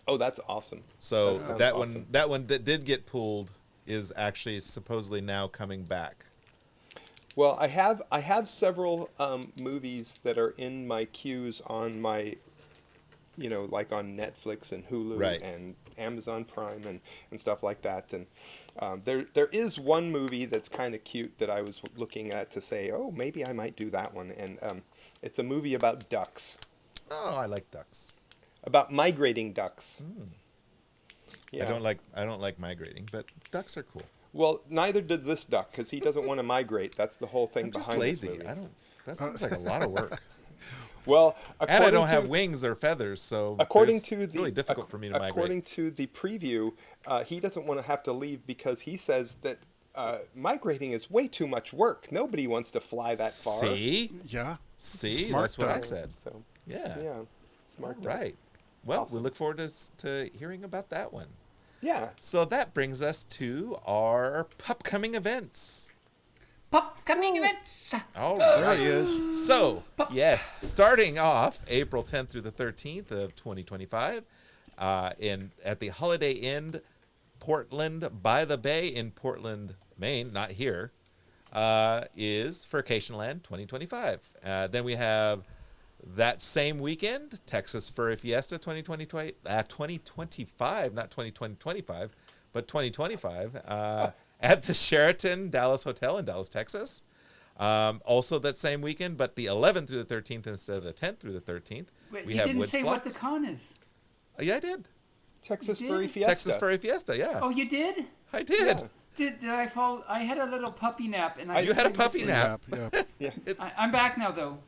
Oh, that's awesome. So that awesome. one that did get pulled is actually supposedly now coming back. Well, I have several movies that are in my queues on my, like on Netflix and Hulu and Amazon Prime and stuff like that. And there is one movie that's kind of cute that I was looking at to say, oh, maybe I might do that one. And it's a movie about ducks. Oh, I like ducks. About migrating ducks. Yeah. I don't like migrating, but ducks are cool. Well, neither did this duck, because he doesn't want to migrate. That's the whole thing I'm just behind lazy. this movie. That seems like a lot of work. Well, And I don't have wings or feathers, so it's really difficult for me to migrate. According to the preview, he doesn't want to have to leave because he says that migrating is way too much work. Nobody wants to fly that far. Yeah. See, Smart that's what I dog. said. So Yeah. smart. Right. Well, Awesome. we look forward to hearing about that one. Yeah. So that brings us to our upcoming events. Upcoming events. All There right. he is. So, yes, starting off April 10th through the 13th of 2025, at the Holiday Inn, Portland by the Bay in Portland, Maine, not here, is Furcation Land 2025. Then we have that same weekend, Texas Furry Fiesta 2025, not 2025, but 2025. At the Sheraton Dallas Hotel in Dallas, Texas. Also that same weekend, but the 11th through the 13th instead of the 10th through the 13th. Wait, we you have didn't Woods say what the Flux. con is. Yeah, I did. Texas You Furry did? Fiesta. Texas Furry Fiesta, yeah. Oh, you did? I did. Yeah. Did I fall? I had a little puppy nap, and I You had a puppy listened. nap. Yeah. Yeah. It's I'm back now, though.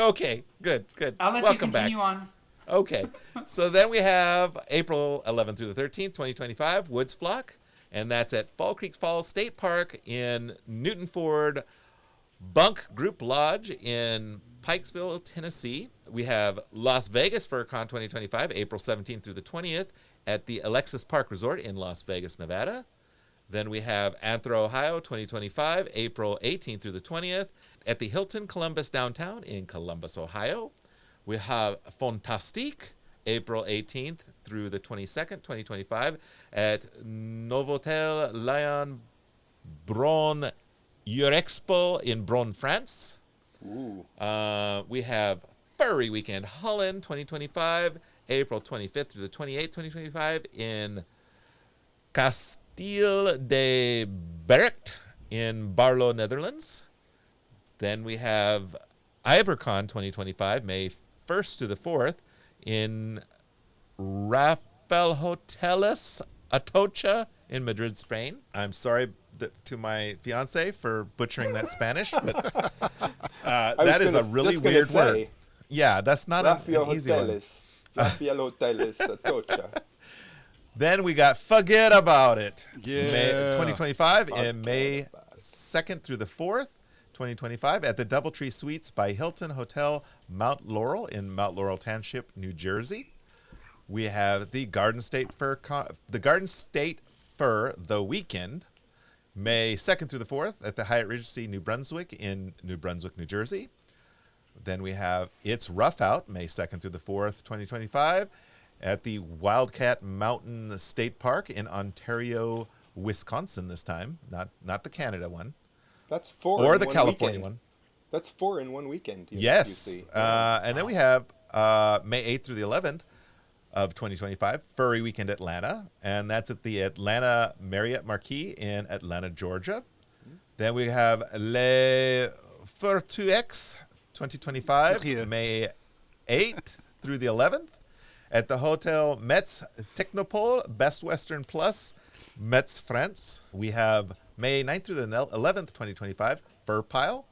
okay. Good. I'll let Welcome you continue back. on. Okay. So then we have April 11th through the 13th, 2025, Woods Flock, and that's at Fall Creek Falls State Park in Newton Ford Bunk Group Lodge in Pikesville, Tennessee. We have Las Vegas FurCon 2025, April 17th through the 20th at the Alexis Park Resort in Las Vegas, Nevada. Then we have Anthro, Ohio 2025, April 18th through the 20th at the Hilton Columbus Downtown in Columbus, Ohio. We have Fontastique, April 18th through the 22nd, 2025 at Novotel Lion Bron Eurexpo in Bron, France. Ooh. We have Furry Weekend Holland 2025, April 25th through the 28th, 2025 in Castile de Bercht in Barlo, Netherlands. Then we have Ibercon 2025, May 1st to the 4th in Rafael Hoteles Atocha in Madrid, Spain. I'm sorry to my fiance for butchering that Spanish, but that is a really weird word. Yeah, that's not an easy one. Rafael Hoteles Atocha. Then we got Forget About It. Yeah. May 2025 in Forget May About It. 2nd through the 4th, 2025 at the Doubletree Suites by Hilton Hotel Mount Laurel in Mount Laurel Township, New Jersey. We have the Garden State Fur The Weekend, May 2nd through the 4th at the Hyatt Regency New Brunswick in New Brunswick, New Jersey. Then we have It's Rough Out, May 2nd through the 4th, 2025 at the Wildcat Mountain State Park in Ontario, Wisconsin this time, not the Canada one. That's four. Or in the one California weekend. one. That's 4 in one weekend. You Yes. see. And then we have May 8th through the 11th of 2025, Furry Weekend Atlanta. And that's at the Atlanta Marriott Marquis in Atlanta, Georgia. Then we have Le Furtuex 2025, Yeah. May 8th through the 11th at the Hotel Metz Technopole, Best Western Plus, Metz, France. We have May 9th through the 11th, 2025, Fur Pile.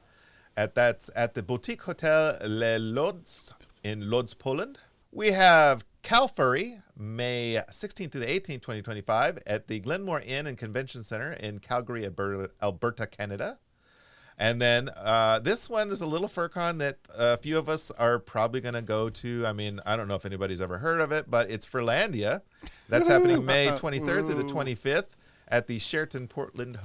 That's at the Boutique Hotel Le Lodz in Lodz, Poland. We have Cal Furry, May 16th to the 18th, 2025, at the Glenmore Inn and Convention Center in Calgary, Alberta, Canada. And then this one is a little FurCon that a few of us are probably going to go to. I mean, I don't know if anybody's ever heard of it, but it's Furlandia. That's happening May 23rd to the 25th at the Sheraton Portland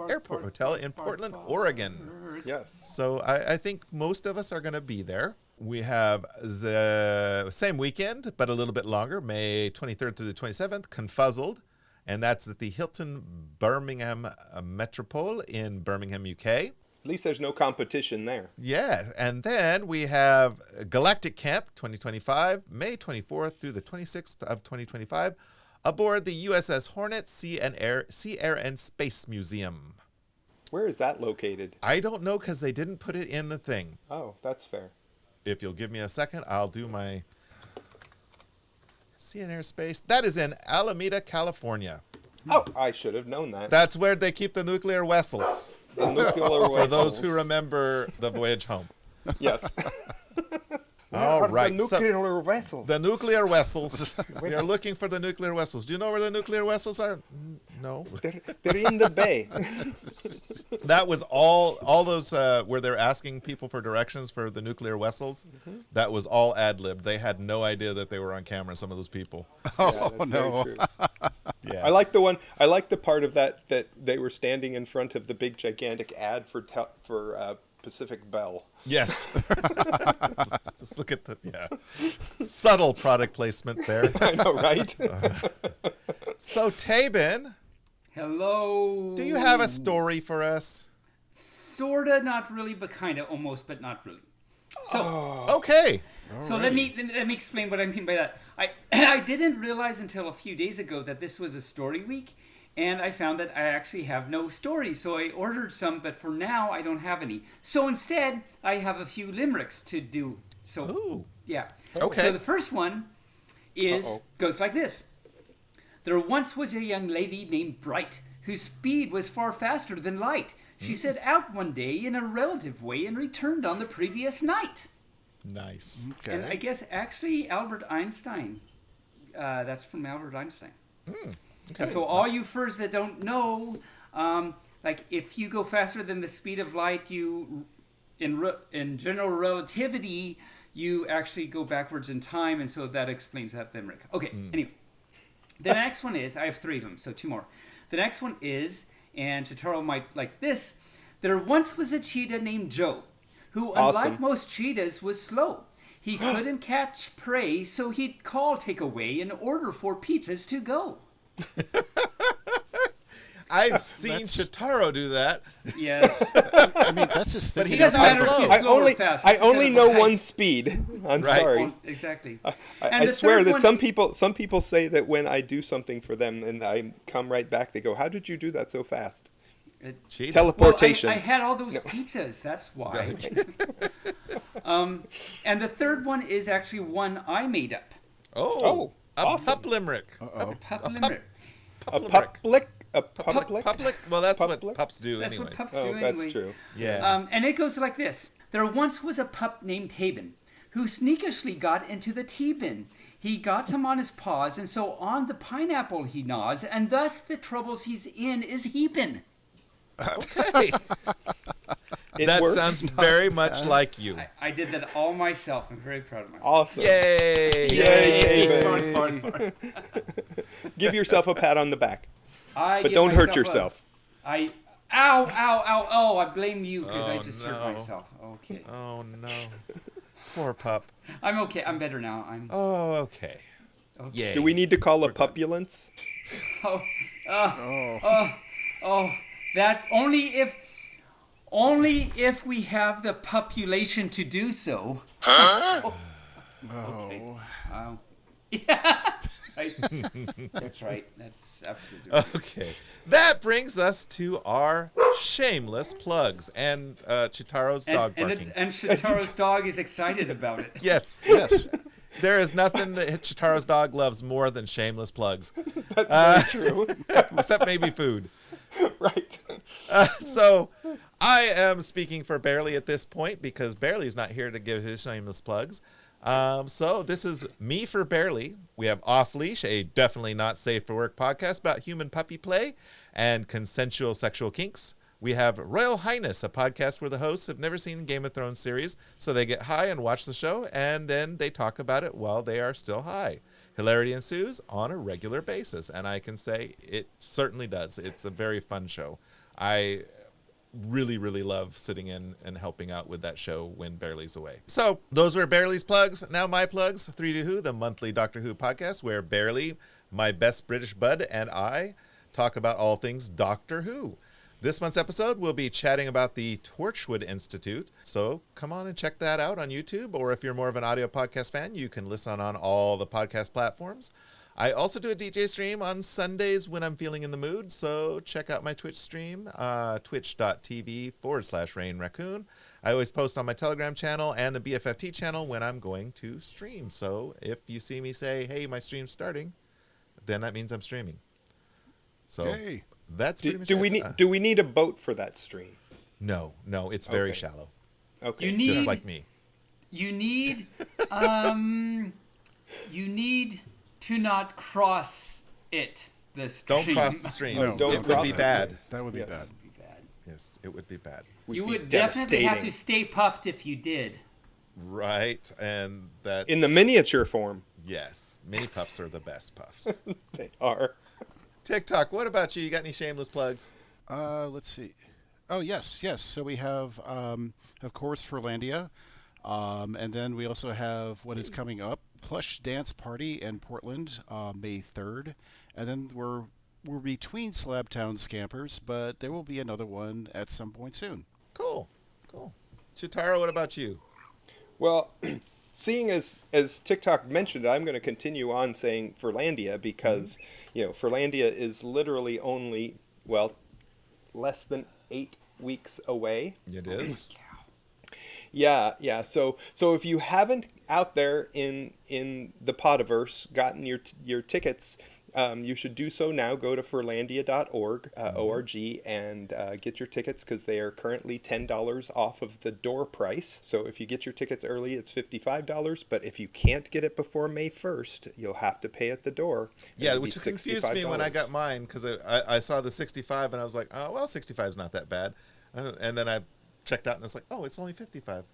Airport Hotel in Portland, Oregon. Yes. So I think most of us are going to be there. We have the same weekend, but a little bit longer, May 23rd through the 27th, Confuzzled. And that's at the Hilton Birmingham Metropole in Birmingham, UK. At least there's no competition there. Yeah, and then we have Galactic Camp 2025, May 24th through the 26th of 2025, aboard the USS Hornet Sea, Air, and Space Museum. Where is that located? I don't know because they didn't put it in the thing. Oh, that's fair. If you'll give me a second, I'll do my Sea and Air Space. That is in Alameda, California. Oh, I should have known that. That's where they keep the nuclear vessels. The nuclear For those vessels. who remember the voyage home. Yes. All Are right. the nuclear vessels. The nuclear vessels. We are looking for the nuclear vessels. Do you know where the nuclear vessels are? No. They're in the bay. That was all those where they're asking people for directions for the nuclear vessels. Mm-hmm. That was all ad-libbed. They had no idea that they were on camera, some of those people. Yeah, that's very true. Yes. I like the part of that they were standing in front of the big gigantic ad for Pacific Bell. Yes. Just look at subtle product placement there. I know, right? So Taebyn, Hello. do you have a story for us? Sorta, not really, but kinda, almost, but not really. So, Okay. so let me explain what I mean by that. I didn't realize until a few days ago that this was a story week, and I found that I actually have no stories. So I ordered some, but for now I don't have any. So instead, I have a few limericks to do. So Ooh. yeah. Okay. So the first one goes like this. There once was a young lady named Bright, whose speed was far faster than light. She set out one day in a relative way and returned on the previous night. Nice. Okay. And I guess actually Albert Einstein. That's from Albert Einstein. Okay. So all you furs that don't know, like if you go faster than the speed of light, you in general relativity, you actually go backwards in time, and so that explains that limerick. Okay. Anyway, the next one is I have 3 of them, so 2 more. The next one is, and Cheetaro might like this. There once was a cheetah named Joe, who, unlike most cheetahs, was slow. He couldn't catch prey, so he'd call takeaway and order 4 pizzas to go. I've seen Cheetaro do that. Yes. I mean, that's just But thinking he doesn't outside matter the if box. he's I only know one speed. I'm Right. sorry. Exactly. I swear that some people say that when I do something for them and I come right back, they go, "How did you do that so fast?" Cheetah. Teleportation. Well, I had all those pizzas. That's why. And the third one is actually one I made up. Oh. A awesome. pup limerick. Pup limerick. A limerick. public. Public? Well, that's what Public? pups do That's anyways. what pups Oh, do anyway. that's true. Yeah. And it goes like this. There once was a pup named Taebyn, who sneakishly got into the tea bin. He got some on his paws, and so on the pineapple he gnaws, and thus the troubles he's in is heaping. Okay. That works. sounds very much like you. I did that all myself. I'm very proud of myself. Awesome. Yay! Yay, Bark, bark, bark. Give yourself a pat on the back, I but give don't hurt myself yourself. Ow, ow, ow, oh, I blame you because I just hurt no. myself. Okay. Oh no. Poor pup. I'm okay. I'm better now. Oh, okay. Yay. Do we need to call a pupulance? That only if we have the population to do so. Oh. Okay. Wow. Yeah. Right. That's right. That's absolutely right. Okay. That brings us to our shameless plugs and Cheetaro's dog barking. And Cheetaro's dog is excited about it. Yes. Yes. There is nothing that Cheetaro's dog loves more than shameless plugs. That's very true. Except maybe food. Right. So I am speaking for Barely at this point because Barely's not here to give his shameless plugs. So this is me for Barely. We have Off Leash, a definitely not safe for work podcast about human puppy play and consensual sexual kinks. We have Royal Highness, a podcast where the hosts have never seen the Game of Thrones series, so they get high and watch the show, and then they talk about it while they are still high. Hilarity ensues on a regular basis, and I can say it certainly does. It's a very fun show. I really, really love sitting in and helping out with that show when Barely's away. So those were Barely's plugs. Now my plugs. 3 to Who, the monthly Doctor Who podcast, where Barely, my best British bud, and I talk about all things Doctor Who. This month's episode, we'll be chatting about the Torchwood Institute. So come on and check that out on YouTube. Or if you're more of an audio podcast fan, you can listen on all the podcast platforms. I also do a DJ stream on Sundays when I'm feeling in the mood. So check out my Twitch stream, twitch.tv/RainRaccoon. I always post on my Telegram channel and the BFFT channel when I'm going to stream. So if you see me say, hey, my stream's starting, then that means I'm streaming. So... Yay. That's pretty much Do it. we need a boat for that stream? No, it's very Okay. shallow. Okay. You need just like me. you need you need to not cross it. The stream. Don't cross the stream. No, don't It would cross be the bad. That would be Yes. bad. Be bad. Yes, it would be bad. You be would definitely have to devastating. stay puffed if you did. Right, and that In the miniature form. Yes, mini puffs are the best puffs. They are. TikTok, what about you? You got any shameless plugs? Let's see. Oh, yes, yes. So we have, of course, Furlandia. And then we also have what is coming up, Plush Dance Party in Portland, May 3rd. And then we're between Slabtown Scampers, but there will be another one at some point soon. Cool. Cheetaro, what about you? Well, seeing as TikTok mentioned, I'm going to continue on saying Furlandia because, Furlandia is literally only, less than 8 weeks away. It is. Yeah. So if you haven't out there in the Podiverse gotten your tickets, you should do so now. Go to furlandia.org, org, and get your tickets because they are currently $10 off of the door price. So if you get your tickets early, it's $55. But if you can't get it before May 1st, you'll have to pay at the door. Yeah, It'll which be confused me when I $65. got mine because I saw the 65 and I was like, oh, well, 65 is not that bad. And then I checked out and it's like, oh, it's only 55.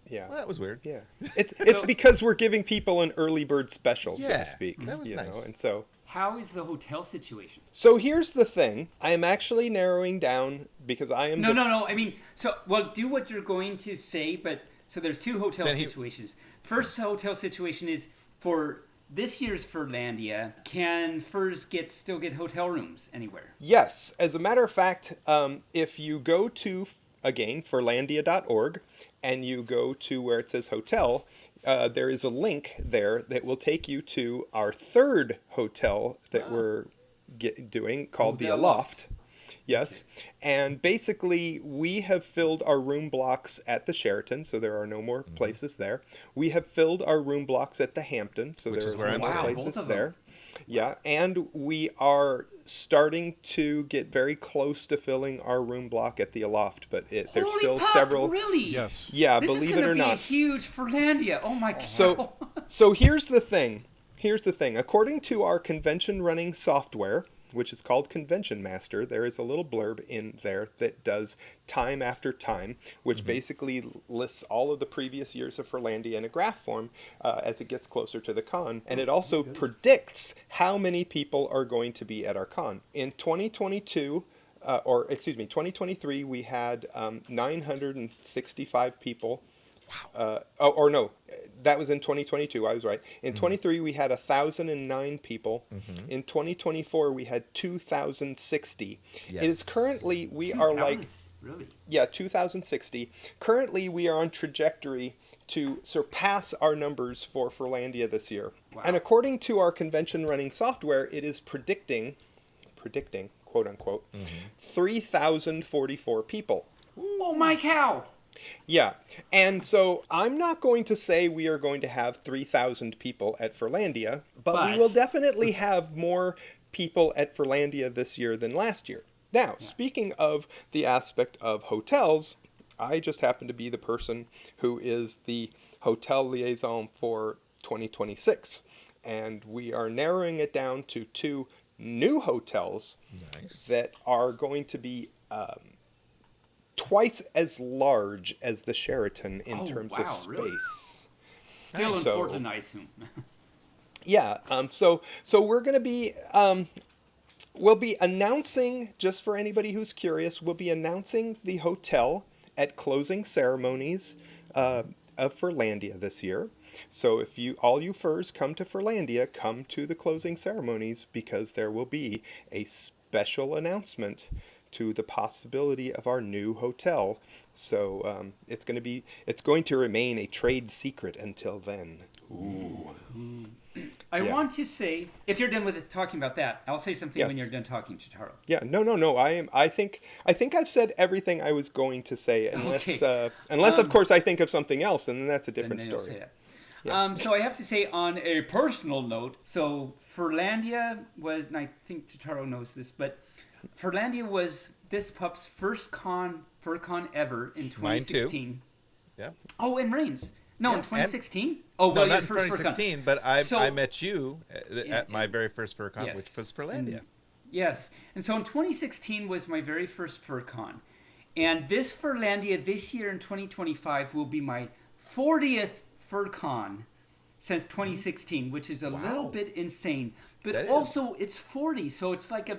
Yeah. Well, that was weird. Yeah. It's because we're giving people an early bird special, so Yeah, to speak. that was nice. And so How is the hotel situation? So here's the thing. I am actually narrowing down because I am... No. I mean, do what you're going to say, but so there's two hotel situations. First hotel situation is for this year's Furlandia. Can Furs still get hotel rooms anywhere? Yes. As a matter of fact, if you go to, again, furlandia.org, and you go to where it says hotel... there is a link there that will take you to our third hotel that we're doing called the Aloft. Yes. Okay. And basically, we have filled our room blocks at the Sheraton, so there are no more places there. We have filled our room blocks at the Hampton, so there are no more places there. Yeah, and we are starting to get very close to filling our room block at the Aloft, but there's still several. Really? Yes. Yeah, this believe it or not. This is going to be huge Furlandia. Oh my god. So here's the thing. According to our convention running software, which is called Convention Master, there is a little blurb in there that does time after time, which basically lists all of the previous years of Furlandia in a graph form as it gets closer to the con. And it also predicts how many people are going to be at our con. In 2022, 2023, we had 965 people. Wow. That was in 2022. I was right. In 23, we had 1,009 people. In 2024, we had 2,060. Yes. It is currently, we are like... Really? Yeah, 2,060. Currently, we are on trajectory to surpass our numbers for Furlandia this year. Wow. And according to our convention running software, it is predicting, quote unquote, 3,044 people. Oh my cow! Yeah, and so I'm not going to say we are going to have 3,000 people at Furlandia, but we will definitely have more people at Furlandia this year than last year. Now, speaking of the aspect of hotels, I just happen to be the person who is the hotel liaison for 2026, and we are narrowing it down to 2 new hotels that are going to be... twice as large as the Sheraton in terms of space. Really? Still important, I assume. Yeah. So we're going to be we'll be announcing, just for anybody who's curious, we'll be announcing the hotel at closing ceremonies of Furlandia this year. So if all you furs come to Furlandia, come to the closing ceremonies because there will be a special announcement to the possibility of our new hotel. So it's going to remain a trade secret until then. Ooh. I want to say, if you're done with talking about that, I'll say something when you're done talking, Cheetaro. Yeah, no. I think I've said everything I was going to say, unless of course I think of something else, and then that's a different story. Say that. Yeah. So I have to say, on a personal note, so Furlandia was, and I think Cheetaro knows this, but Furlandia was this pup's first FurCon ever in 2016. Yeah. Oh, in Rains. No, Yeah, in and- 2016. Oh, No, well, not your in first 2016, but I So- met you at my very first FurCon, Yes. which was Furlandia. Yes. And so in 2016 was my very first FurCon. And this Furlandia this year in 2025 will be my 40th FurCon since 2016, which is a little Wow. bit insane. But That is. also it's 40, so it's like a...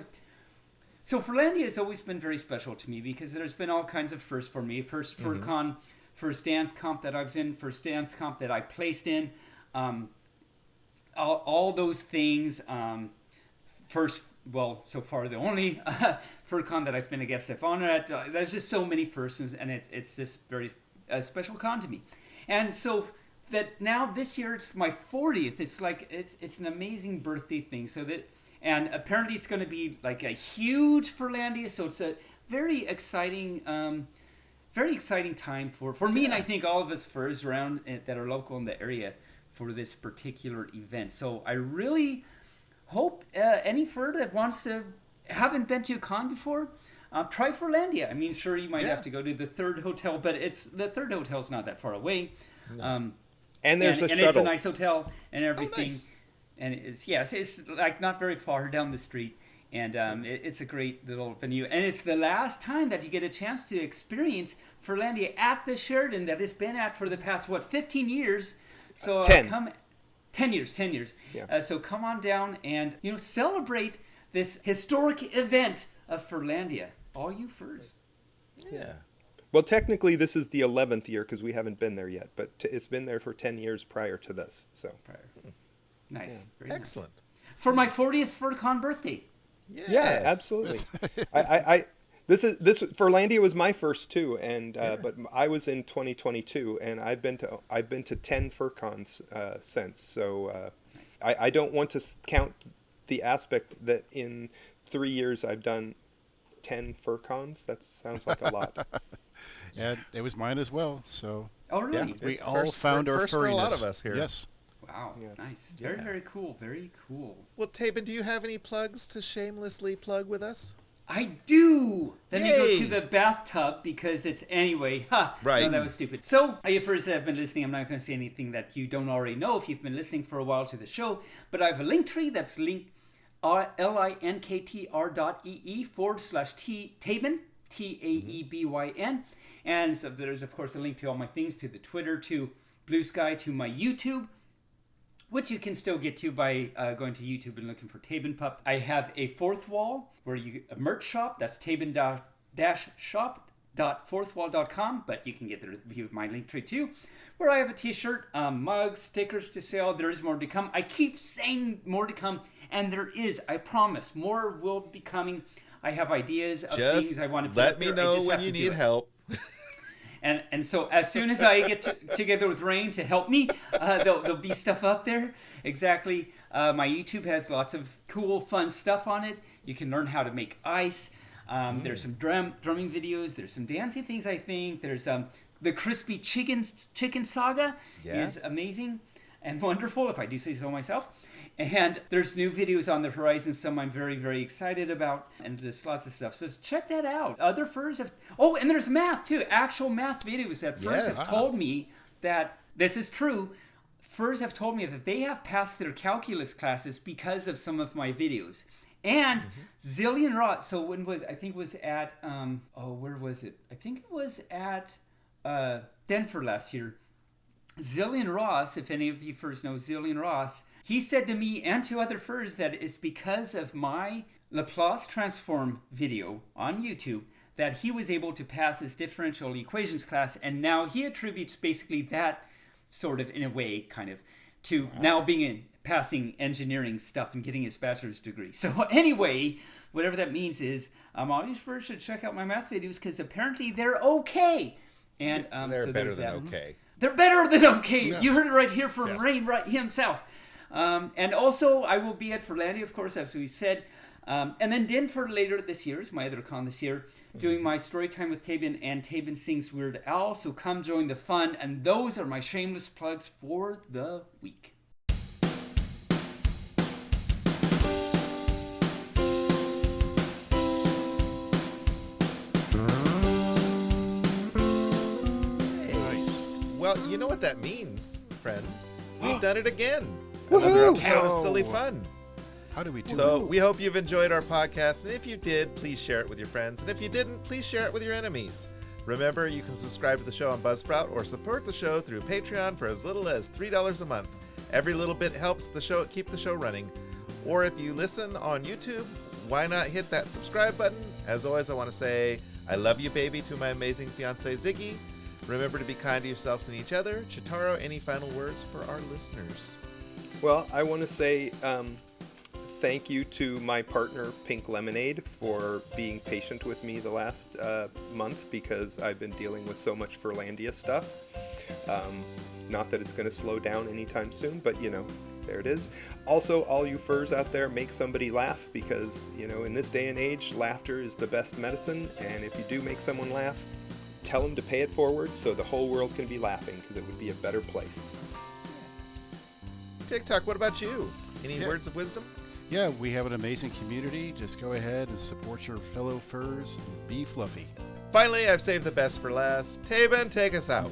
So Furlandia has always been very special to me because there's been all kinds of firsts for me. First FurCon, first dance comp that I was in, first dance comp that I placed in. All those things. First, well, so far the only FurCon that I've been a guest of honor at. There's just so many firsts, and it's just very special con to me. And so that now this year it's my 40th. It's like it's an amazing birthday thing. So that, and apparently it's going to be like a huge Furlandia. So it's a very exciting time for me, and I think all of us furs around that are local in the area for this particular event. So I really hope any fur that wants to, haven't been to a con before, try Furlandia. I mean, sure, you might have to go to the third hotel, but the third hotel's not that far away. And there's a and shuttle. it's a nice hotel and everything. nice. And it's like not very far down the street. And it's a great little venue. And it's the last time that you get a chance to experience Furlandia at the Sheraton that it's been at for the past, 15 years? So 10. 10 years. Yeah. So come on down and, celebrate this historic event of Furlandia. All you furs. Yeah. Well, technically, this is the 11th year because we haven't been there yet, but it's been there for 10 years prior to this. So Nice. Very nice. Excellent. For my 40th FurCon birthday. Yes. yeah, absolutely. This Furlandia was my first too, and but I was in 2022, and I've been to 10 FurCons since. So I don't want to count the aspect that in 3 years I've done 10 FurCons. That sounds like a lot. And it was mine as well. So Oh, really? Yeah. we It's all first found for- our first for a furriness. lot of us here. Yes. Wow. Yes. Nice. Very, Yeah. very cool. Very cool. Well, Taebyn, do you have any plugs to shamelessly plug with us? I do. Let me go Yay. to the bathtub because it's anyway. Ha! Right. No, that was stupid. So, you first have been listening. I'm not going to say anything that you don't already know if you've been listening for a while to the show. But I have a link tree that's linked linktr.ee/Taebyn, Taebyn. And so there's, of course, a link to all my things, to the Twitter, to Blue Sky, to my YouTube, which you can still get to by going to YouTube and looking for Taebyn Pup. I have a fourth wall where a merch shop. That's taebyn-shop.fourthwall.com, but you can get there via my link tree too, where I have a t-shirt, mugs, stickers to sell. There is more to come. I keep saying more to come, and there is. I promise. More will be coming. I have ideas of Just things I want to put let up me there. I know just when have you to do need it. help. And so as soon as I get together with Rain to help me, there'll be stuff up there. Exactly. My YouTube has lots of cool, fun stuff on it. You can learn how to make ice. There's some drumming videos. There's some dancing things, I think. There's the crispy chicken saga Yes. is amazing and wonderful, if I do say so myself. And there's new videos on the horizon, some I'm very, very excited about, and just lots of stuff. So check that out. Other furs have... Oh, and there's math, too. Actual math videos that furs have told me that this is true. Furs have told me that they have passed their calculus classes because of some of my videos. And Zillion Ross... So when was... I think it was at... where was it? I think it was at Denver last year. Zillion Ross, if any of you furs know Zillion Ross, he said to me and to other furs that it's because of my Laplace transform video on YouTube that he was able to pass his differential equations class, and now he attributes basically that sort of, in a way, kind of, to now being passing engineering stuff and getting his bachelor's degree. So anyway, whatever that means is, all these furs should check out my math videos because apparently they're okay. And They're so better there's than that. okay. They're better than okay. Yes. You heard it right here from Yes. Rain right himself. And also, I will be at Furlandia, of course, as we said. And then Denver later this year is my other con this year, doing my story time with Taebyn and Taebyn Sings Weird Al. So come join the fun. And those are my shameless plugs for the week. Nice. you know what that means, friends. We've done it again. Another episode of Silly Fun. How do we do So we hope you've enjoyed our podcast, and if you did, please share it with your friends, and if you didn't, please share it with your enemies. Remember, you can subscribe to the show on Buzzsprout or support the show through Patreon for as little as $3 a month. Every little bit helps the show keep the show running. Or if you listen on YouTube, why not hit that subscribe button? As always, I want to say, I love you, baby, to my amazing fiance, Ziggy. Remember to be kind to yourselves and each other. Cheetaro, any final words for our listeners? Well, I want to say thank you to my partner, Pink Lemonade, for being patient with me the last month because I've been dealing with so much Furlandia stuff. Not that it's going to slow down anytime soon, but, you know, there it is. Also, all you furs out there, make somebody laugh because, you know, in this day and age, laughter is the best medicine. And if you do make someone laugh, tell them to pay it forward so the whole world can be laughing because it would be a better place. TikTok, what about you? Any words of wisdom? Yeah, we have an amazing community. Just go ahead and support your fellow furs and be fluffy. Finally, I've saved the best for last. Taebyn, take us out.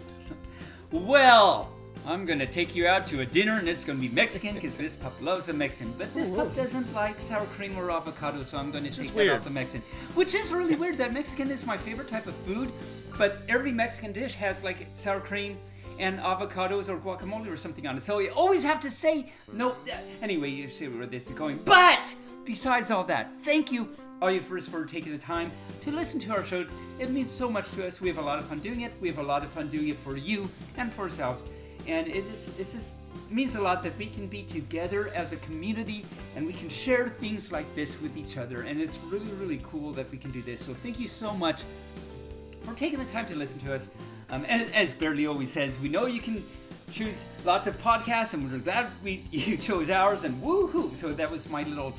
Well, I'm going to take you out to a dinner, and it's going to be Mexican because this pup loves the Mexican. But this pup doesn't like sour cream or avocado, so I'm going to take that off the Mexican. Which is really weird. That Mexican is my favorite type of food, but every Mexican dish has like sour cream and avocados or guacamole or something on it. So you always have to say, no. Anyway, you see where this is going. But besides all that, thank you, all you furs, for taking the time to listen to our show. It means so much to us. We have a lot of fun doing it. We have a lot of fun doing it for you and for ourselves. And it just means a lot that we can be together as a community and we can share things like this with each other. And it's really, really cool that we can do this. So thank you so much for taking the time to listen to us. And as Barely always says, we know you can choose lots of podcasts, and we're glad you chose ours, and woohoo! So that was my little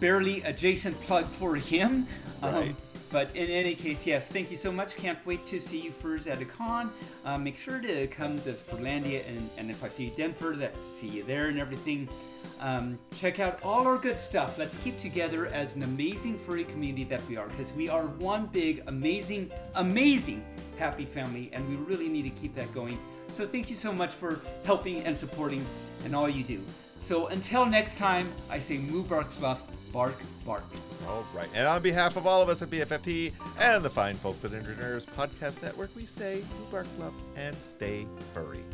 Barely adjacent plug for him. Right. But in any case, yes, thank you so much. Can't wait to see you furs at a con. Make sure to come to Furlandia, and if I see you Denver, see you there and everything. Check out all our good stuff. Let's keep together as an amazing furry community that we are, because we are one big, amazing, amazing happy family, and we really need to keep that going. So thank you so much for helping and supporting and all you do. So until next time, I say moo bark fluff, bark bark. All right. And on behalf of all of us at BFFT and the fine folks at Injured Nerves Podcast Network, we say moo bark fluff and stay furry.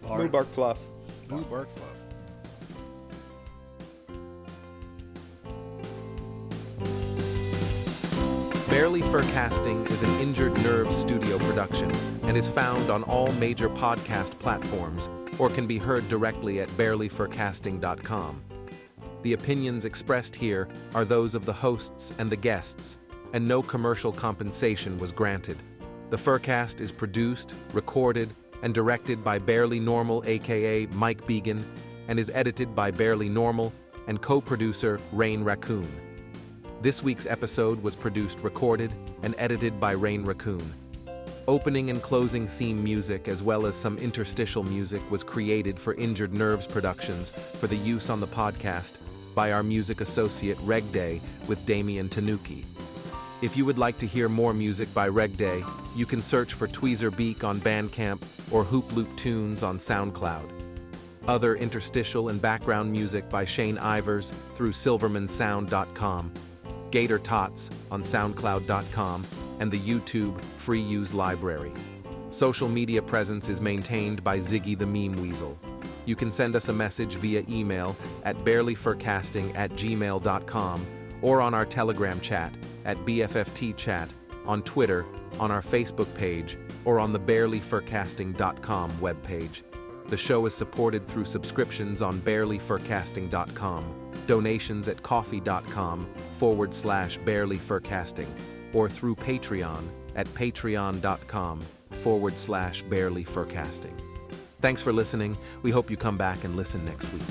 Moo bark fluff. Moo bark fluff. Barely Furcasting is an Injured Nerves studio production and is found on all major podcast platforms or can be heard directly at barelyfurcasting.com. The opinions expressed here are those of the hosts and the guests, and no commercial compensation was granted. The Furcast is produced, recorded, and directed by Barely Normal, aka Mike Began, and is edited by Barely Normal and co-producer Rain Raccoon. This week's episode was produced, recorded, and edited by Rain Raccoon. Opening and closing theme music, as well as some interstitial music, was created for Injured Nerves Productions for the use on the podcast by our music associate Reg Day with Damian Tanuki. If you would like to hear more music by Reg Day, you can search for Tweezer Beak on Bandcamp or Hoop Loop Tunes on SoundCloud. Other interstitial and background music by Shane Ivers through silvermansound.com, Gator Tots on SoundCloud.com, and the YouTube Free Use Library. Social media presence is maintained by Ziggy the Meme Weasel. You can send us a message via email at barelyfurcasting@gmail.com or on our Telegram chat at BFFTchat, on Twitter, on our Facebook page, or on the barelyfurcasting.com webpage. The show is supported through subscriptions on barelyfurcasting.com, donations at coffee.com/barelyfurcasting, or through Patreon at patreon.com/barelyfurcasting. Thanks for listening. We hope you come back and listen next week.